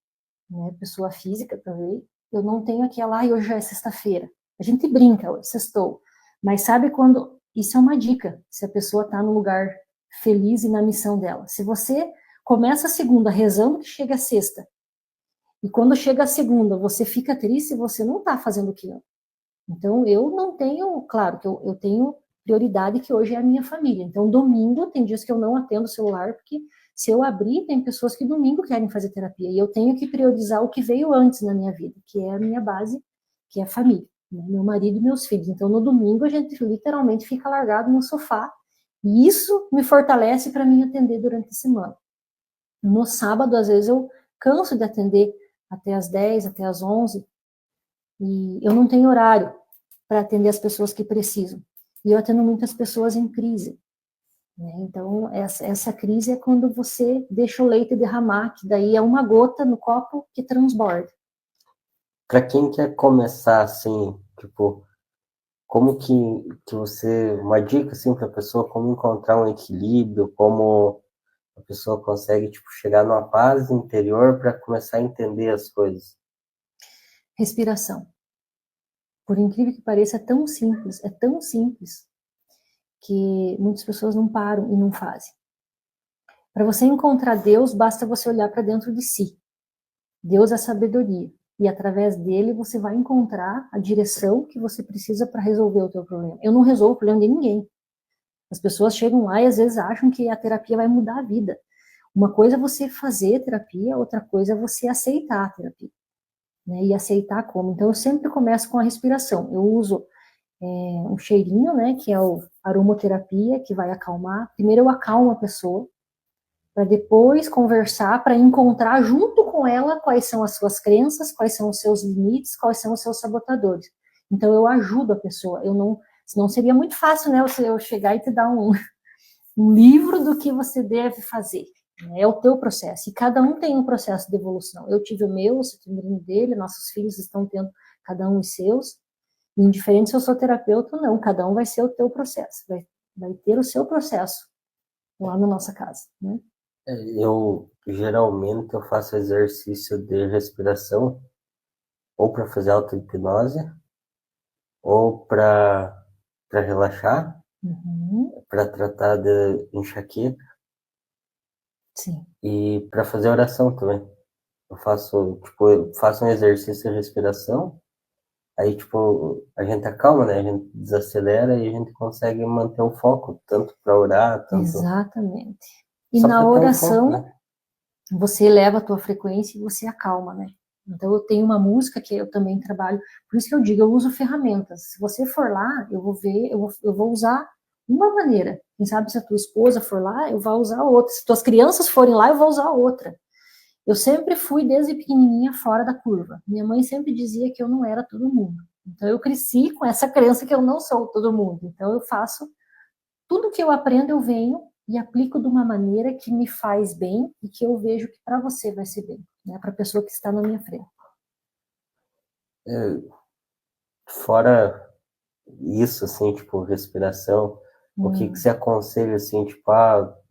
né, pessoa física também, eu não tenho aquela, hoje já é sexta-feira. A gente brinca, sextou. Mas sabe quando, isso é uma dica, se a pessoa está no lugar feliz e na missão dela. Se você começa a segunda rezando que chega a sexta, e quando chega a segunda, você fica triste, você não está fazendo o que ama. Então, eu não tenho, claro, que eu tenho prioridade que hoje é a minha família. Então, domingo, tem dias que eu não atendo o celular, porque se eu abrir, tem pessoas que domingo querem fazer terapia. E eu tenho que priorizar o que veio antes na minha vida, que é a minha base, que é a família, né? Meu marido e meus filhos. Então, no domingo, a gente literalmente fica largado no sofá. E isso me fortalece para mim atender durante a semana. No sábado, às vezes, eu canso de atender até as 10, até as 11, e eu não tenho horário para atender as pessoas que precisam. E eu atendo muitas pessoas em crise. Né? Então, essa crise é quando você deixa o leite derramar, que daí é uma gota no copo que transborda. Para quem quer começar assim, tipo, como que você, uma dica assim para a pessoa, como encontrar um equilíbrio, como a pessoa consegue, tipo, chegar numa paz interior para começar a entender as coisas? Respiração. Por incrível que pareça, é tão simples, que muitas pessoas não param e não fazem. Para você encontrar Deus, basta você olhar para dentro de si. Deus é sabedoria. E através dele você vai encontrar a direção que você precisa para resolver o teu problema. Eu não resolvo o problema de ninguém. As pessoas chegam lá e às vezes acham que a terapia vai mudar a vida. Uma coisa é você fazer terapia, outra coisa é você aceitar a terapia. Né? E aceitar como. Então eu sempre começo com a respiração. Eu uso um cheirinho, né, que é o aromoterapia, que vai acalmar. Primeiro eu acalmo a pessoa, para depois conversar, para encontrar junto com ela quais são as suas crenças, quais são os seus limites, quais são os seus sabotadores. Então eu ajudo a pessoa, eu não, senão seria muito fácil, né, eu chegar e te dar um livro do que você deve fazer. É o teu processo, e cada um tem um processo de evolução. Eu tive o meu, você tem o dele, nossos filhos estão tendo cada um os seus, indiferente se eu sou terapeuta ou não, cada um vai ser o teu processo, vai ter o seu processo lá na nossa casa, né? Eu geralmente eu faço exercício de respiração ou para fazer auto-hipnose ou para relaxar, para tratar de enxaqueca. Sim. E para fazer oração também. Eu faço um exercício de respiração, aí, tipo, a gente acalma, né? A gente desacelera e a gente consegue manter o foco, tanto para orar, tanto... Exatamente. E Só na para ter um foco, oração, né? você eleva a tua frequência e você acalma, né? Então, eu tenho uma música que eu também trabalho, por isso que eu digo, eu uso ferramentas. Se você for lá, eu vou ver, eu vou usar uma maneira. Quem sabe se a tua esposa for lá, eu vou usar outra. Se tuas crianças forem lá, eu vou usar outra. Eu sempre fui, desde pequenininha, fora da curva. Minha mãe sempre dizia que eu não era todo mundo. Então, eu cresci com essa crença que eu não sou todo mundo. Então, eu faço tudo que eu aprendo, eu venho e aplico de uma maneira que me faz bem e que eu vejo que para você vai ser bem, né? Para a pessoa que está na minha frente. Fora isso, assim, tipo, respiração, o que você aconselha, assim, tipo,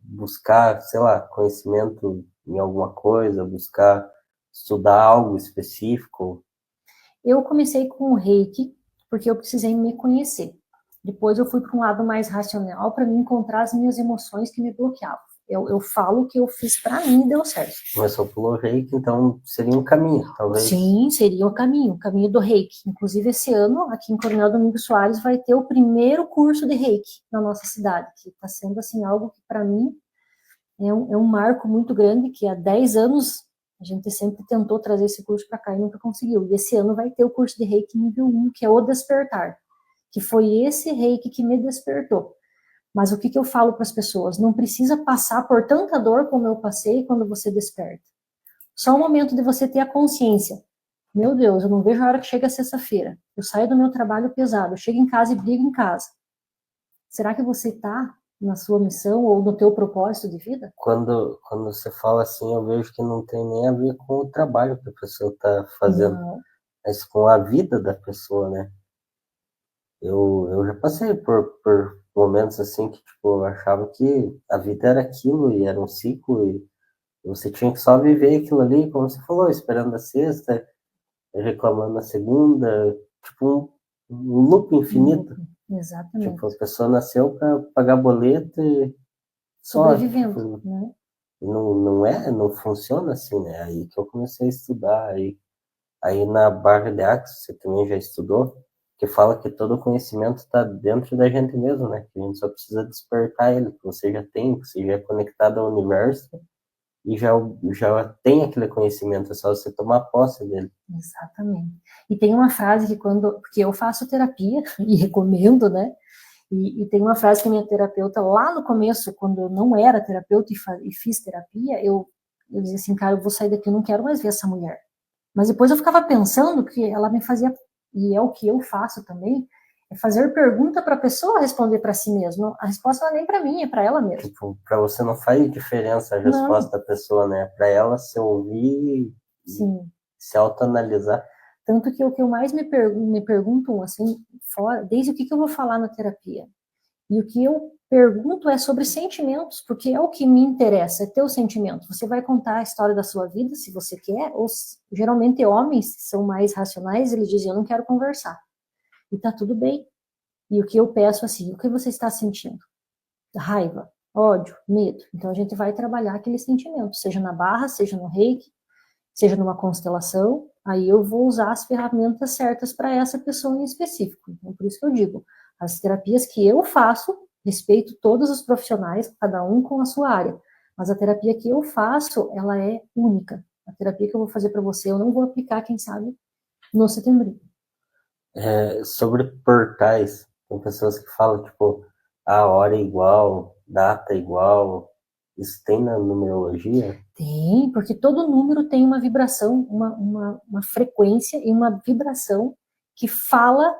buscar, sei lá, conhecimento em alguma coisa, buscar estudar algo específico? Eu comecei com o Reiki porque eu precisei me conhecer. Depois eu fui para um lado mais racional para me encontrar as minhas emoções que me bloqueavam. Eu falo o que eu fiz para mim e deu certo. Começou pelo reiki, então seria um caminho, talvez. Sim, seria o caminho do reiki. Inclusive, esse ano, aqui em Coronel Domingos Soares, vai ter o primeiro curso de reiki na nossa cidade, que está sendo, assim, algo que, para mim, é um marco muito grande, que há 10 anos a gente sempre tentou trazer esse curso para cá e nunca conseguiu. E esse ano vai ter o curso de reiki nível 1, que é o despertar, que foi esse reiki que me despertou. Mas o que eu falo para as pessoas? Não precisa passar por tanta dor como eu passei quando você desperta. Só o momento de você ter a consciência. Meu Deus, eu não vejo a hora que chega a sexta-feira. Eu saio do meu trabalho pesado, eu chego em casa e brigo em casa. Será que você está na sua missão ou no teu propósito de vida? Quando você fala assim, eu vejo que não tem nem a ver com o trabalho que a pessoa está fazendo, Não. mas com a vida da pessoa, né? Eu já passei por momentos assim que, tipo, eu achava que a vida era aquilo e era um ciclo e você tinha que só viver aquilo ali, como você falou, esperando a sexta, reclamando na segunda, tipo um loop infinito. Exatamente. Tipo, a pessoa nasceu para pagar boleto e só, Sobrevivendo, tipo, né? não funciona assim, né? Aí que eu comecei a estudar, aí na Barra de Axis, você também já estudou, que fala que todo o conhecimento está dentro da gente mesmo, né? Que a gente só precisa despertar ele, que você já tem, que você já é conectado ao universo e já tem aquele conhecimento, é só você tomar posse dele. Exatamente. E tem uma frase que porque eu faço terapia e recomendo, né? E tem uma frase que a minha terapeuta, lá no começo, quando eu não era terapeuta e fiz terapia, eu dizia assim, cara, eu vou sair daqui, eu não quero mais ver essa mulher. Mas depois eu ficava pensando que ela me fazia, e é o que eu faço também, é fazer pergunta para a pessoa responder para si mesma. A resposta não é nem para mim, é para ela mesma. Tipo, para você não faz diferença a resposta da pessoa, né? Para ela se ouvir e Sim. se autoanalisar. Tanto que o que eu mais me perguntam, assim, fora, desde o que eu vou falar na terapia. E o que eu pergunto é sobre sentimentos, porque é o que me interessa, é teu sentimento. Você vai contar a história da sua vida, se você quer, ou geralmente homens são mais racionais, eles dizem, eu não quero conversar. E tá tudo bem. E o que eu peço, assim, o que você está sentindo? Raiva, ódio, medo. Então a gente vai trabalhar aquele sentimento, seja na barra, seja no reiki, seja numa constelação, aí eu vou usar as ferramentas certas para essa pessoa em específico. Então, por isso que eu digo, as terapias que eu faço, respeito todos os profissionais, cada um com a sua área, mas a terapia que eu faço, ela é única. A terapia que eu vou fazer para você, eu não vou aplicar, quem sabe, no setembro. Sobre portais, tem pessoas que falam, tipo, a hora é igual, data é igual. Isso tem na numerologia? Tem, porque todo número tem uma vibração, uma frequência e uma vibração que fala,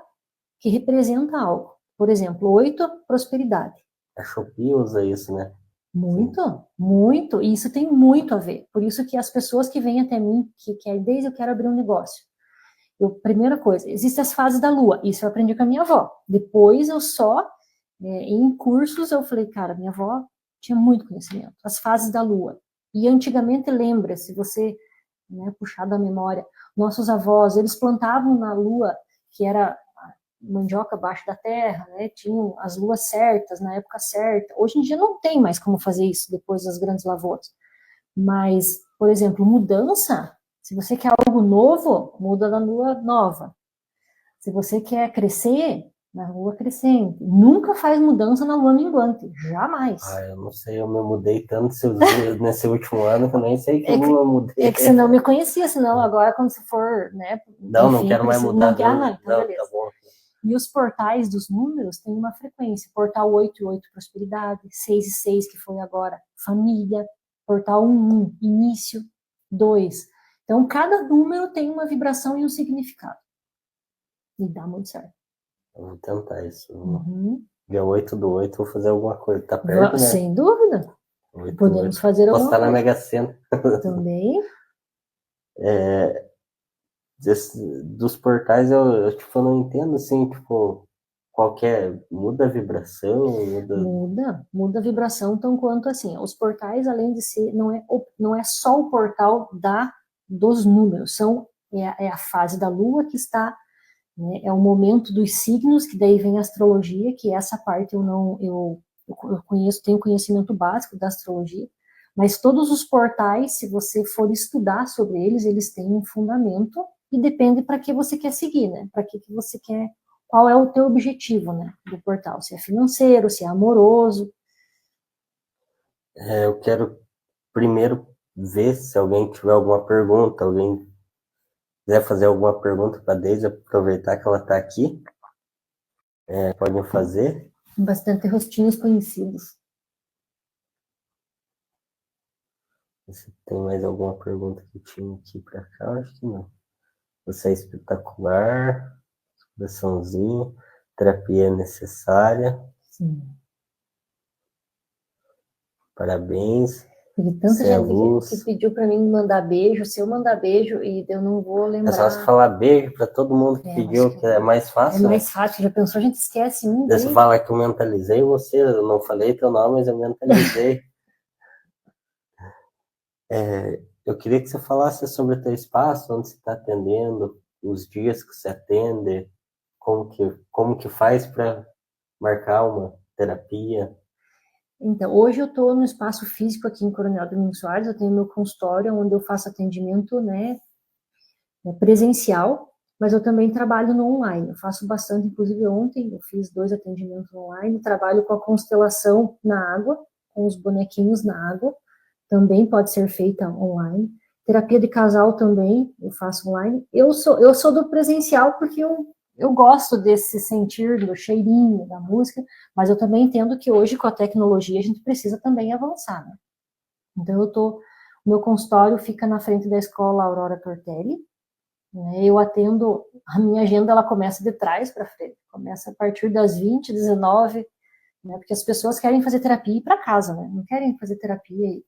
que representa algo. Por exemplo, 8, prosperidade. A Shopee usa isso, né? Sim. Muito, muito. E isso tem muito a ver. Por isso que as pessoas que vêm até mim, que querem, desde eu quero abrir um negócio. Primeira coisa, existem as fases da lua. Isso eu aprendi com a minha avó. Depois eu só, em cursos, eu falei, cara, minha avó tinha muito conhecimento. As fases da lua. E antigamente, lembra, se você, né, puxar da memória, nossos avós, eles plantavam na lua, que era mandioca abaixo da terra, né? Tinham as luas certas, na época certa. Hoje em dia não tem mais como fazer isso depois das grandes lavouras. Mas, por exemplo, mudança, se você quer algo novo, muda na lua nova. Se você quer crescer, na lua crescente. Nunca faz mudança na lua minguante, jamais. Eu não sei, eu me mudei tanto nesse último ano que eu nem sei que lua eu mudei. É que você não me conhecia, senão agora quando você for, né? Não, enfim, não quero mais mudar. Não quer, não, então não, beleza. Tá bom. E os portais dos números têm uma frequência. Portal 8 e 8, prosperidade. 6 e 6, que foi agora, família. Portal 1, início. 2. Então, cada número tem uma vibração e um significado. E dá muito certo. Eu vou tentar isso. Dia 8/8, vou fazer alguma coisa. Tá perto, né? Sem dúvida. 8, podemos fazer alguma coisa. Postar na Mega Sena. Também. Dos portais, eu, tipo, não entendo, assim, tipo, muda a vibração? Muda a vibração, tão quanto assim, os portais, além de ser, não é só o portal dos números, é a fase da lua que está, né, é o momento dos signos, que daí vem a astrologia, que essa parte eu conheço, tenho conhecimento básico da astrologia, mas todos os portais, se você for estudar sobre eles, eles têm um fundamento e depende para que você quer seguir, né? Para que você quer, qual é o teu objetivo, né, do portal? Se é financeiro, se é amoroso. Eu quero primeiro ver se alguém tiver alguma pergunta, alguém quiser fazer alguma pergunta para a Deise, aproveitar que ela está aqui, podem fazer. Bastante rostinhos conhecidos. Se tem mais alguma pergunta que tinha aqui para cá, acho que não. Você é espetacular, coraçãozinho, terapia é necessária. Sim. Parabéns. Teve tanta gente que pediu para mim mandar beijo. Se eu mandar beijo, e eu não vou lembrar. É só você falar beijo para todo mundo que pediu, que é mais fácil. É mais fácil, já pensou? A gente esquece um. Você fala que eu mentalizei você, eu não falei teu nome, mas eu mentalizei. Eu queria que você falasse sobre o teu espaço, onde você está atendendo, os dias que você atende, como que faz para marcar uma terapia. Então, hoje eu estou no espaço físico aqui em Coronel Domingos Soares, eu tenho meu consultório, onde eu faço atendimento, né, presencial, mas eu também trabalho no online, eu faço bastante, inclusive ontem eu fiz 2 atendimentos online, trabalho com a constelação na água, com os bonequinhos na água, também pode ser feita online. Terapia de casal também eu faço online. Eu sou do presencial porque eu gosto desse sentir do cheirinho da música, mas eu também entendo que hoje com a tecnologia a gente precisa também avançar, né? Então o meu consultório fica na frente da escola Aurora Tortelli, né? Eu atendo, a minha agenda ela começa de trás para frente, começa a partir das 20, 19, né? Porque as pessoas querem fazer terapia e ir para casa, né? Não querem fazer terapia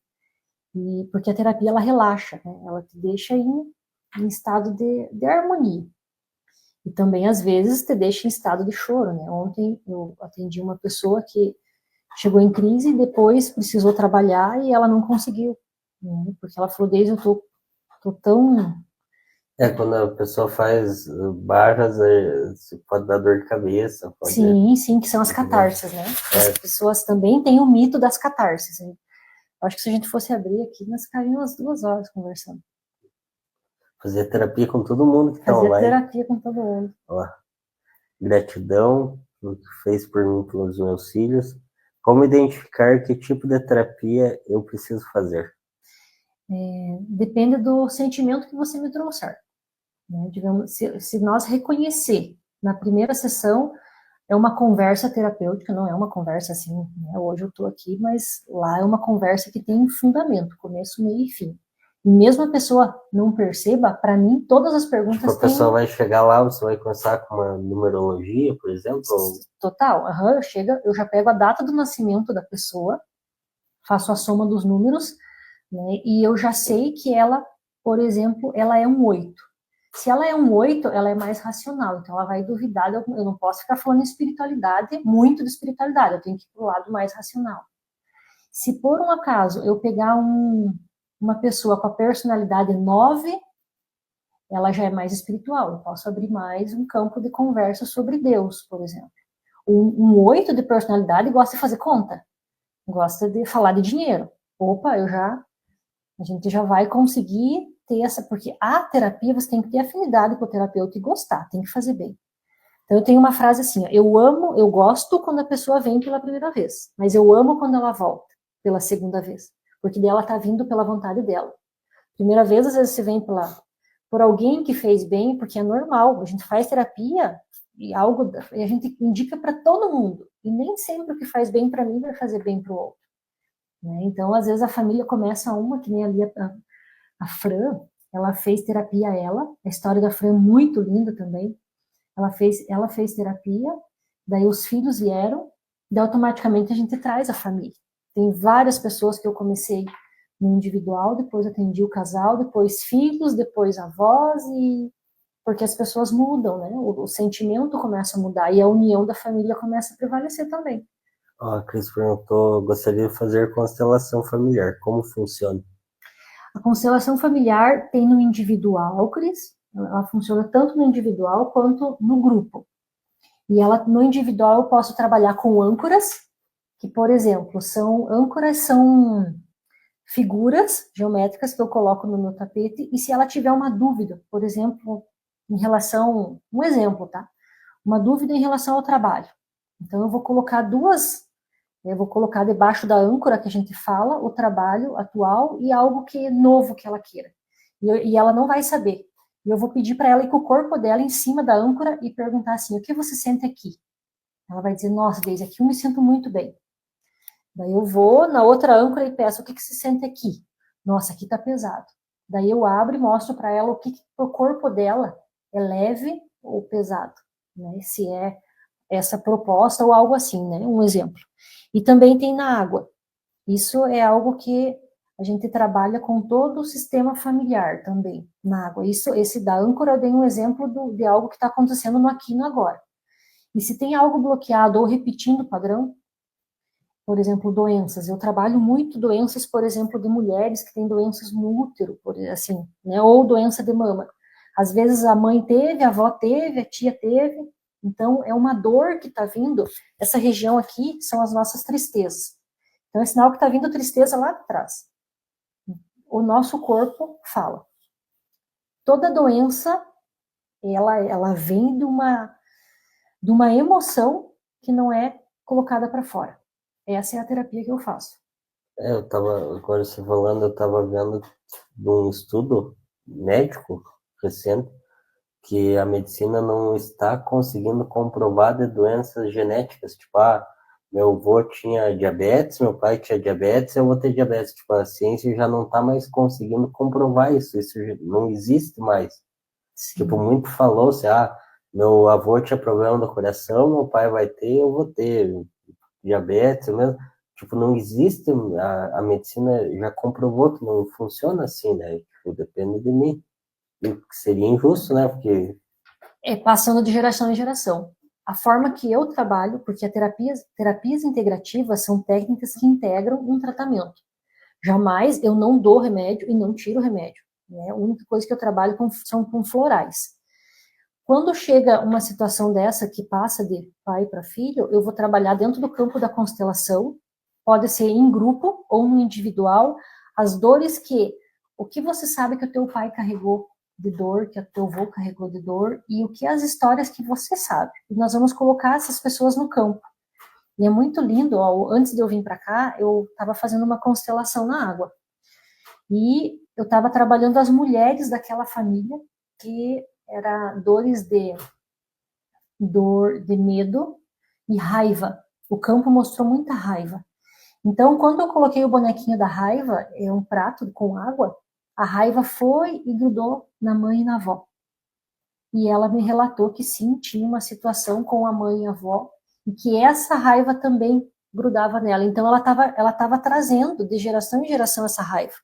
porque a terapia ela relaxa, né? Ela te deixa em estado de harmonia. E também, às vezes, te deixa em estado de choro, né? Ontem eu atendi uma pessoa que chegou em crise e depois precisou trabalhar e ela não conseguiu, né? Porque ela falou, desde eu tô tão... Quando a pessoa faz barras, pode dar dor de cabeça. Sim, que são as catarses, né? As pessoas também têm o mito das catarses, né? Acho que se a gente fosse abrir aqui, nós ficaríamos umas 2 horas conversando. Fazer terapia com todo mundo que está online. Fazer terapia com todo mundo. Ó, gratidão pelo que fez por mim, pelos meus filhos. Como identificar que tipo de terapia eu preciso fazer? Depende do sentimento que você me trouxer. Né? Digamos, se nós reconhecer Na primeira sessão, é uma conversa terapêutica, não é uma conversa assim, né, hoje eu estou aqui, mas lá é uma conversa que tem fundamento, começo, meio e fim. E mesmo a pessoa não perceba, para mim, todas as perguntas Tipo, a pessoa vai chegar lá, você vai começar com uma numerologia, por exemplo? Total, eu já pego a data do nascimento da pessoa, faço a soma dos números, né, e eu já sei que ela, por exemplo, ela é um 8. Se ela é um 8, ela é mais racional, então ela vai duvidar, eu não posso ficar falando de espiritualidade, muito de espiritualidade, eu tenho que ir para o lado mais racional. Se por um acaso eu pegar uma pessoa com a personalidade 9, ela já é mais espiritual, eu posso abrir mais um campo de conversa sobre Deus, por exemplo. Um 8 de personalidade gosta de fazer conta, gosta de falar de dinheiro. Opa, a gente já vai conseguir ter essa, porque a terapia você tem que ter afinidade com o terapeuta e gostar, tem que fazer bem. Então eu tenho uma frase assim, ó, eu gosto quando a pessoa vem pela primeira vez, mas eu amo quando ela volta pela segunda vez, porque dela tá vindo pela vontade dela. Primeira vez, às vezes você vem por alguém que fez bem, porque é normal, a gente faz terapia e a gente indica para todo mundo, e nem sempre o que faz bem para mim vai fazer bem para o outro. Né? Então, às vezes a família começa que nem ali a Fran, ela fez terapia a história da Fran é muito linda também. Ela fez terapia, daí os filhos vieram, daí automaticamente a gente traz a família. Tem várias pessoas que eu comecei no individual, depois atendi o casal, depois filhos, depois avós, e porque as pessoas mudam, né? O sentimento começa a mudar e a união da família começa a prevalecer também. A Cris perguntou, gostaria de fazer constelação familiar, como funciona? A constelação familiar tem no individual, Cris, ela funciona tanto no individual quanto no grupo. E ela, no individual, eu posso trabalhar com âncoras, que, por exemplo, são figuras geométricas que eu coloco no meu tapete, e se ela tiver uma dúvida, por exemplo, um exemplo, tá? Uma dúvida em relação ao trabalho. Então, eu vou colocar debaixo da âncora que a gente fala, o trabalho atual e algo que é novo que ela queira. E ela não vai saber. E eu vou pedir para ela ir com o corpo dela em cima da âncora e perguntar assim, o que você sente aqui? Ela vai dizer, nossa, Deise, aqui eu me sinto muito bem. Daí eu vou na outra âncora e peço, o que você sente aqui? Nossa, aqui tá pesado. Daí eu abro e mostro para ela o corpo dela é leve ou pesado, né? Se é essa proposta ou algo assim, né? Um exemplo. E também tem na água. Isso é algo que a gente trabalha com todo o sistema familiar também, na água. Esse da âncora eu dei um exemplo de algo que está acontecendo no aqui e no agora. E se tem algo bloqueado ou repetindo o padrão, por exemplo, doenças. Eu trabalho muito doenças, por exemplo, de mulheres que têm doenças no útero, assim, né? Ou doença de mama. Às vezes a mãe teve, a avó teve, a tia teve. Então, é uma dor que está vindo. Essa região aqui são as nossas tristezas. Então, é sinal que está vindo tristeza lá atrás. O nosso corpo fala. Toda doença, ela vem de uma emoção que não é colocada para fora. Essa é a terapia que eu faço. Agora você falando, eu tava vendo de um estudo médico recente que a medicina não está conseguindo comprovar de doenças genéticas, tipo, meu avô tinha diabetes, meu pai tinha diabetes, eu vou ter diabetes. Tipo, a ciência já não está mais conseguindo comprovar isso não existe mais. Sim. Tipo, muito falou-se, meu avô tinha problema do coração, meu pai vai ter, eu vou ter diabetes, mesmo. Tipo, não existe, a medicina já comprovou que não funciona assim, né? Tipo, depende de mim. E seria injusto, né? Porque passando de geração em geração. A forma que eu trabalho, porque terapias integrativas são técnicas que integram um tratamento. Jamais eu não dou remédio e não tiro remédio. Né? A única coisa que eu trabalho são com florais. Quando chega uma situação dessa que passa de pai para filho, eu vou trabalhar dentro do campo da constelação, pode ser em grupo ou no individual, as dores o que você sabe que o teu pai carregou de dor, que o teu avô carregou de dor, e as histórias que você sabe. E nós vamos colocar essas pessoas no campo. E é muito lindo, antes de eu vir para cá, eu estava fazendo uma constelação na água. E eu estava trabalhando as mulheres daquela família, que era dores dor, de medo e raiva. O campo mostrou muita raiva. Então, quando eu coloquei o bonequinho da raiva, é um prato com água, a raiva foi e grudou na mãe e na avó. E ela me relatou que sim, tinha uma situação com a mãe e a avó, e que essa raiva também grudava nela. Então, ela tava trazendo de geração em geração essa raiva.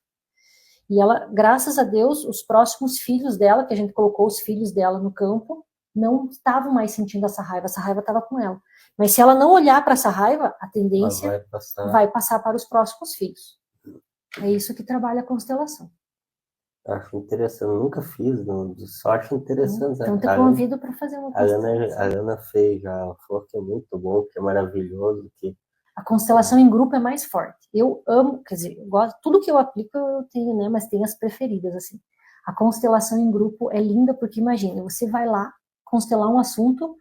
E ela, graças a Deus, os próximos filhos dela, que a gente colocou os filhos dela no campo, não estavam mais sentindo essa raiva estava com ela. Mas se ela não olhar para essa raiva, a tendência vai passar para os próximos filhos. É isso que trabalha a constelação. Acho interessante, eu nunca fiz, só acho interessante. Então te convido para fazer uma constelação. A Ana fez, já falou que é muito bom, que é maravilhoso. A constelação em grupo é mais forte. Eu amo, quer dizer, eu gosto, tudo que eu aplico eu tenho, né, mas tem as preferidas, assim. A constelação em grupo é linda porque, imagina, você vai lá constelar um assunto,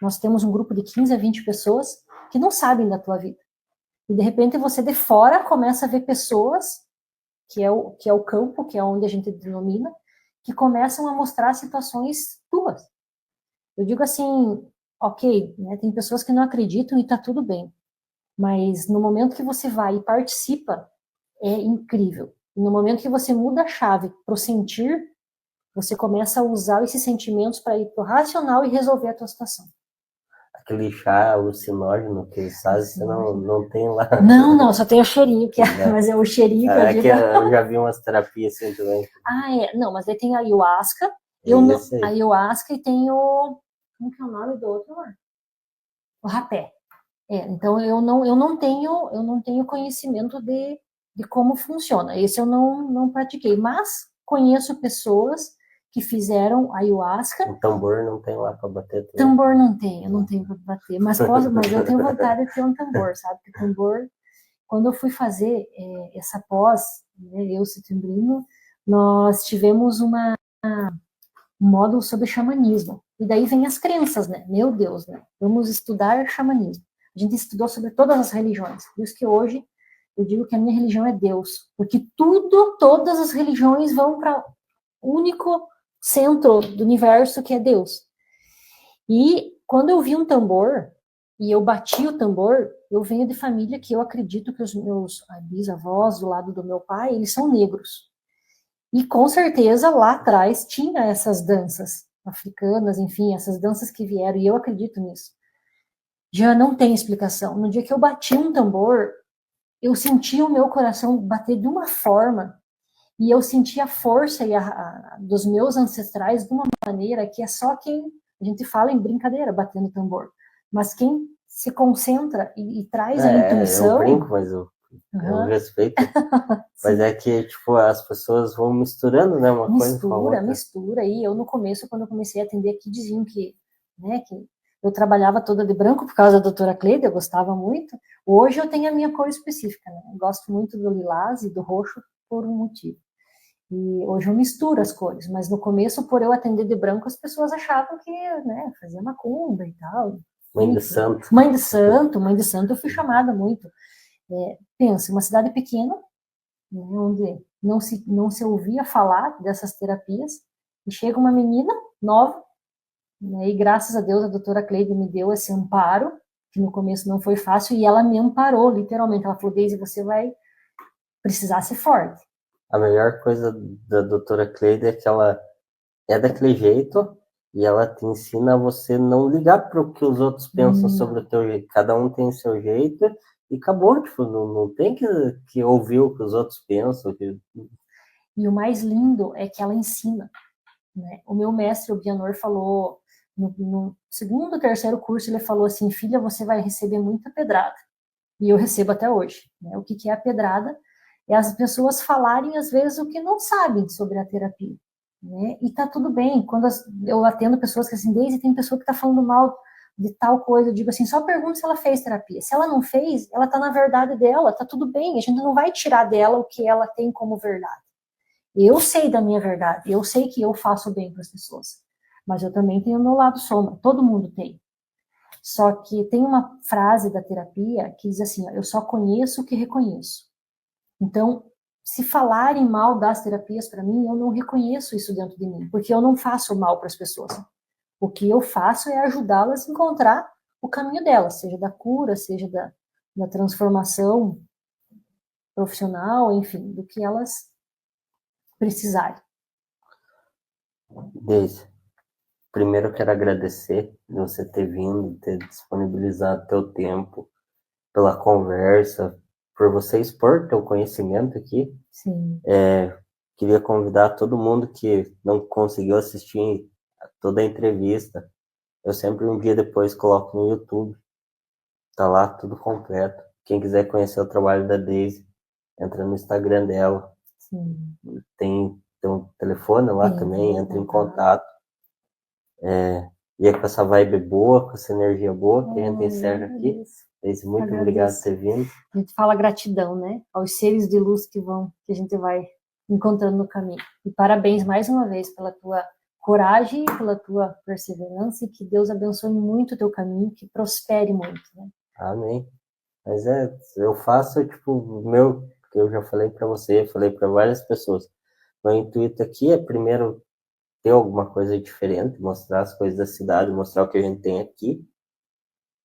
nós temos um grupo de 15 a 20 pessoas que não sabem da tua vida. E, de repente, você de fora começa a ver pessoas, que é o campo, que é onde a gente denomina, que começam a mostrar situações tuas. Eu digo assim, ok, né, tem pessoas que não acreditam e tá tudo bem. Mas no momento que você vai e participa, é incrível. E no momento que você muda a chave para o sentir, você começa a usar esses sentimentos para ir para o racional e resolver a tua situação. Aquele chá alucinógeno que eles fazem, você não tem lá. Não, só tem o cheirinho, mas é o cheirinho que eu digo. Eu já vi umas terapias assim também. Não, mas aí tem a ayahuasca, a ayahuasca e tem como que é o nome do outro lá? O rapé. Então eu não tenho conhecimento de como funciona. Esse eu não pratiquei, mas conheço pessoas que fizeram ayahuasca. O tambor não tem lá para bater. Tambor eu não tenho para bater, mas eu tenho vontade de ter um tambor, sabe? Porque tambor, quando eu fui fazer essa pós, né, eu, Setembrino, nós tivemos um módulo sobre xamanismo. E daí vem as crenças, né? Meu Deus, né? Vamos estudar xamanismo. A gente estudou sobre todas as religiões. Por isso que hoje eu digo que a minha religião é Deus. Porque todas as religiões vão para o único centro do universo que é Deus. E quando eu vi um tambor, e eu bati o tambor, eu venho de família que eu acredito que os meus bisavós, do lado do meu pai, eles são negros. E com certeza lá atrás tinha essas danças africanas, enfim, essas danças que vieram, e eu acredito nisso. Já não tem explicação. No dia que eu bati um tambor, eu senti o meu coração bater de uma forma, e eu senti a força dos meus ancestrais de uma maneira que é só quem, a gente fala em brincadeira, batendo tambor, mas quem se concentra e traz a intuição... Eu brinco, mas eu respeito. Mas é que, tipo, as pessoas vão misturando, né, uma coisa com a outra. Mistura. E eu, no começo, quando eu comecei a atender aqui, diziam que eu trabalhava toda de branco por causa da doutora Cleide, eu gostava muito. Hoje eu tenho a minha cor específica, né? Eu gosto muito do lilás e do roxo por um motivo. E hoje eu misturo as cores, mas no começo, por eu atender de branco, as pessoas achavam que, né, fazia macumba e tal. Mãe de santo. Mãe de santo, eu fui chamada muito. Pensa, uma cidade pequena, né, onde não se ouvia falar dessas terapias, e chega uma menina nova, né, e graças a Deus a doutora Cleide me deu esse amparo, que no começo não foi fácil, e ela me amparou, literalmente. Ela falou, Deise, você vai precisar ser forte. A melhor coisa da doutora Cleide é que ela é daquele jeito e ela te ensina a você não ligar para o que os outros pensam sobre o teu jeito. Cada um tem o seu jeito e acabou, tipo, não tem que ouvir o que os outros pensam. E o mais lindo é que ela ensina, né? O meu mestre, o Bianor, falou, no segundo, terceiro curso, ele falou assim, filha, você vai receber muita pedrada. E eu recebo até hoje. Né? O que é a pedrada? É as pessoas falarem, às vezes, o que não sabem sobre a terapia. Né? E tá tudo bem. Quando eu atendo pessoas que assim, Deise, tem pessoa que tá falando mal de tal coisa, eu digo assim, só pergunta se ela fez terapia. Se ela não fez, ela tá na verdade dela, tá tudo bem. A gente não vai tirar dela o que ela tem como verdade. Eu sei da minha verdade, eu sei que eu faço bem para as pessoas, mas eu também tenho o meu lado sombra, todo mundo tem. Só que tem uma frase da terapia que diz assim, ó, eu só conheço o que reconheço. Então, se falarem mal das terapias para mim, eu não reconheço isso dentro de mim, porque eu não faço mal para as pessoas. O que eu faço é ajudá-las a encontrar o caminho delas, seja da cura, seja da transformação profissional, enfim, do que elas precisarem. Deise, primeiro eu quero agradecer de você ter vindo, ter disponibilizado teu tempo, pela conversa, por você expor teu conhecimento aqui. Sim. Queria convidar todo mundo que não conseguiu assistir toda a entrevista. Eu sempre um dia depois coloco no YouTube. Tá lá tudo completo. Quem quiser conhecer o trabalho da Deise, entra no Instagram dela. Sim. Tem um telefone lá também, entra em contato. E é com essa vibe boa, com essa energia boa que a gente encerra aqui. Deise, muito obrigado por ter vindo. A gente fala gratidão, né? Aos seres de luz que a gente vai encontrando no caminho. E parabéns mais uma vez pela tua coragem, pela tua perseverança, e que Deus abençoe muito o teu caminho, que prospere muito, né? Amém. Mas eu faço, tipo, que eu já falei para você, falei para várias pessoas. Meu intuito aqui é, primeiro, ter alguma coisa diferente, mostrar as coisas da cidade, mostrar o que a gente tem aqui.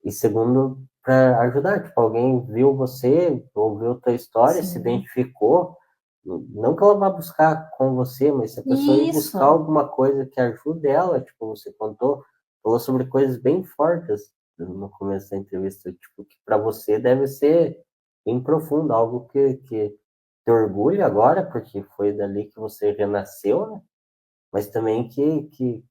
E segundo, para ajudar, tipo, alguém viu você, ouviu tua história, se identificou, não que ela vá buscar com você, mas se a pessoa ir buscar alguma coisa que ajude ela, tipo, você falou sobre coisas bem fortes no começo da entrevista, tipo, que para você deve ser bem profundo, algo que te orgulha agora, porque foi dali que você renasceu, né? Mas também que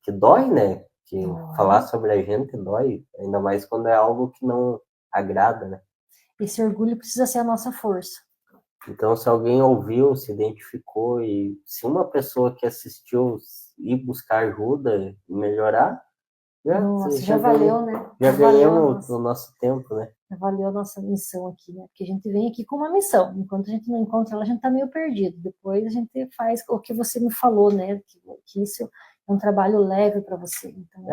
dói, né? Que falar sobre a gente dói, ainda mais quando é algo que não agrada, né? Esse orgulho precisa ser a nossa força. Então, se alguém ouviu, se identificou, e se uma pessoa que assistiu ir buscar ajuda e melhorar, já valeu, né? Já ganhamos o nosso tempo, né? Já valeu a nossa missão aqui, né? Porque a gente vem aqui com uma missão. Enquanto a gente não encontra ela, a gente tá meio perdido. Depois a gente faz o que você me falou, né? Que isso é um trabalho leve para você. Então,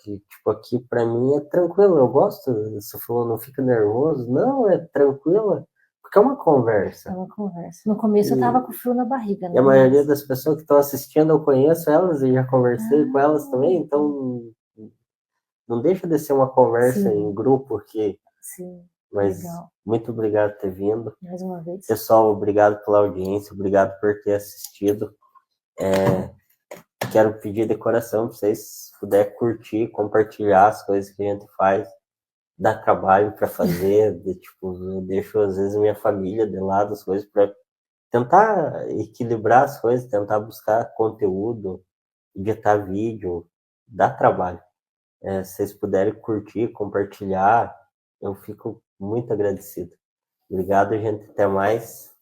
que tipo, aqui para mim é tranquilo. Eu gosto. Você falou, não fica nervoso. Não, é tranquilo. Porque é uma conversa. É uma conversa. No começo eu tava com frio na barriga, né? E a maioria das pessoas que estão assistindo, eu conheço elas e já conversei com elas também. Então, não deixa de ser uma conversa em grupo aqui. Sim. Mas legal. Muito obrigado por ter vindo. Mais uma vez. Pessoal, obrigado pela audiência, obrigado por ter assistido. Quero pedir de coração para vocês, se puder curtir, compartilhar as coisas que a gente faz, dá trabalho para fazer, eu deixo às vezes minha família de lado, as coisas para tentar equilibrar as coisas, tentar buscar conteúdo, editar vídeo, dá trabalho. Se vocês puderem curtir, compartilhar, eu fico muito agradecido. Obrigado, gente. Até mais.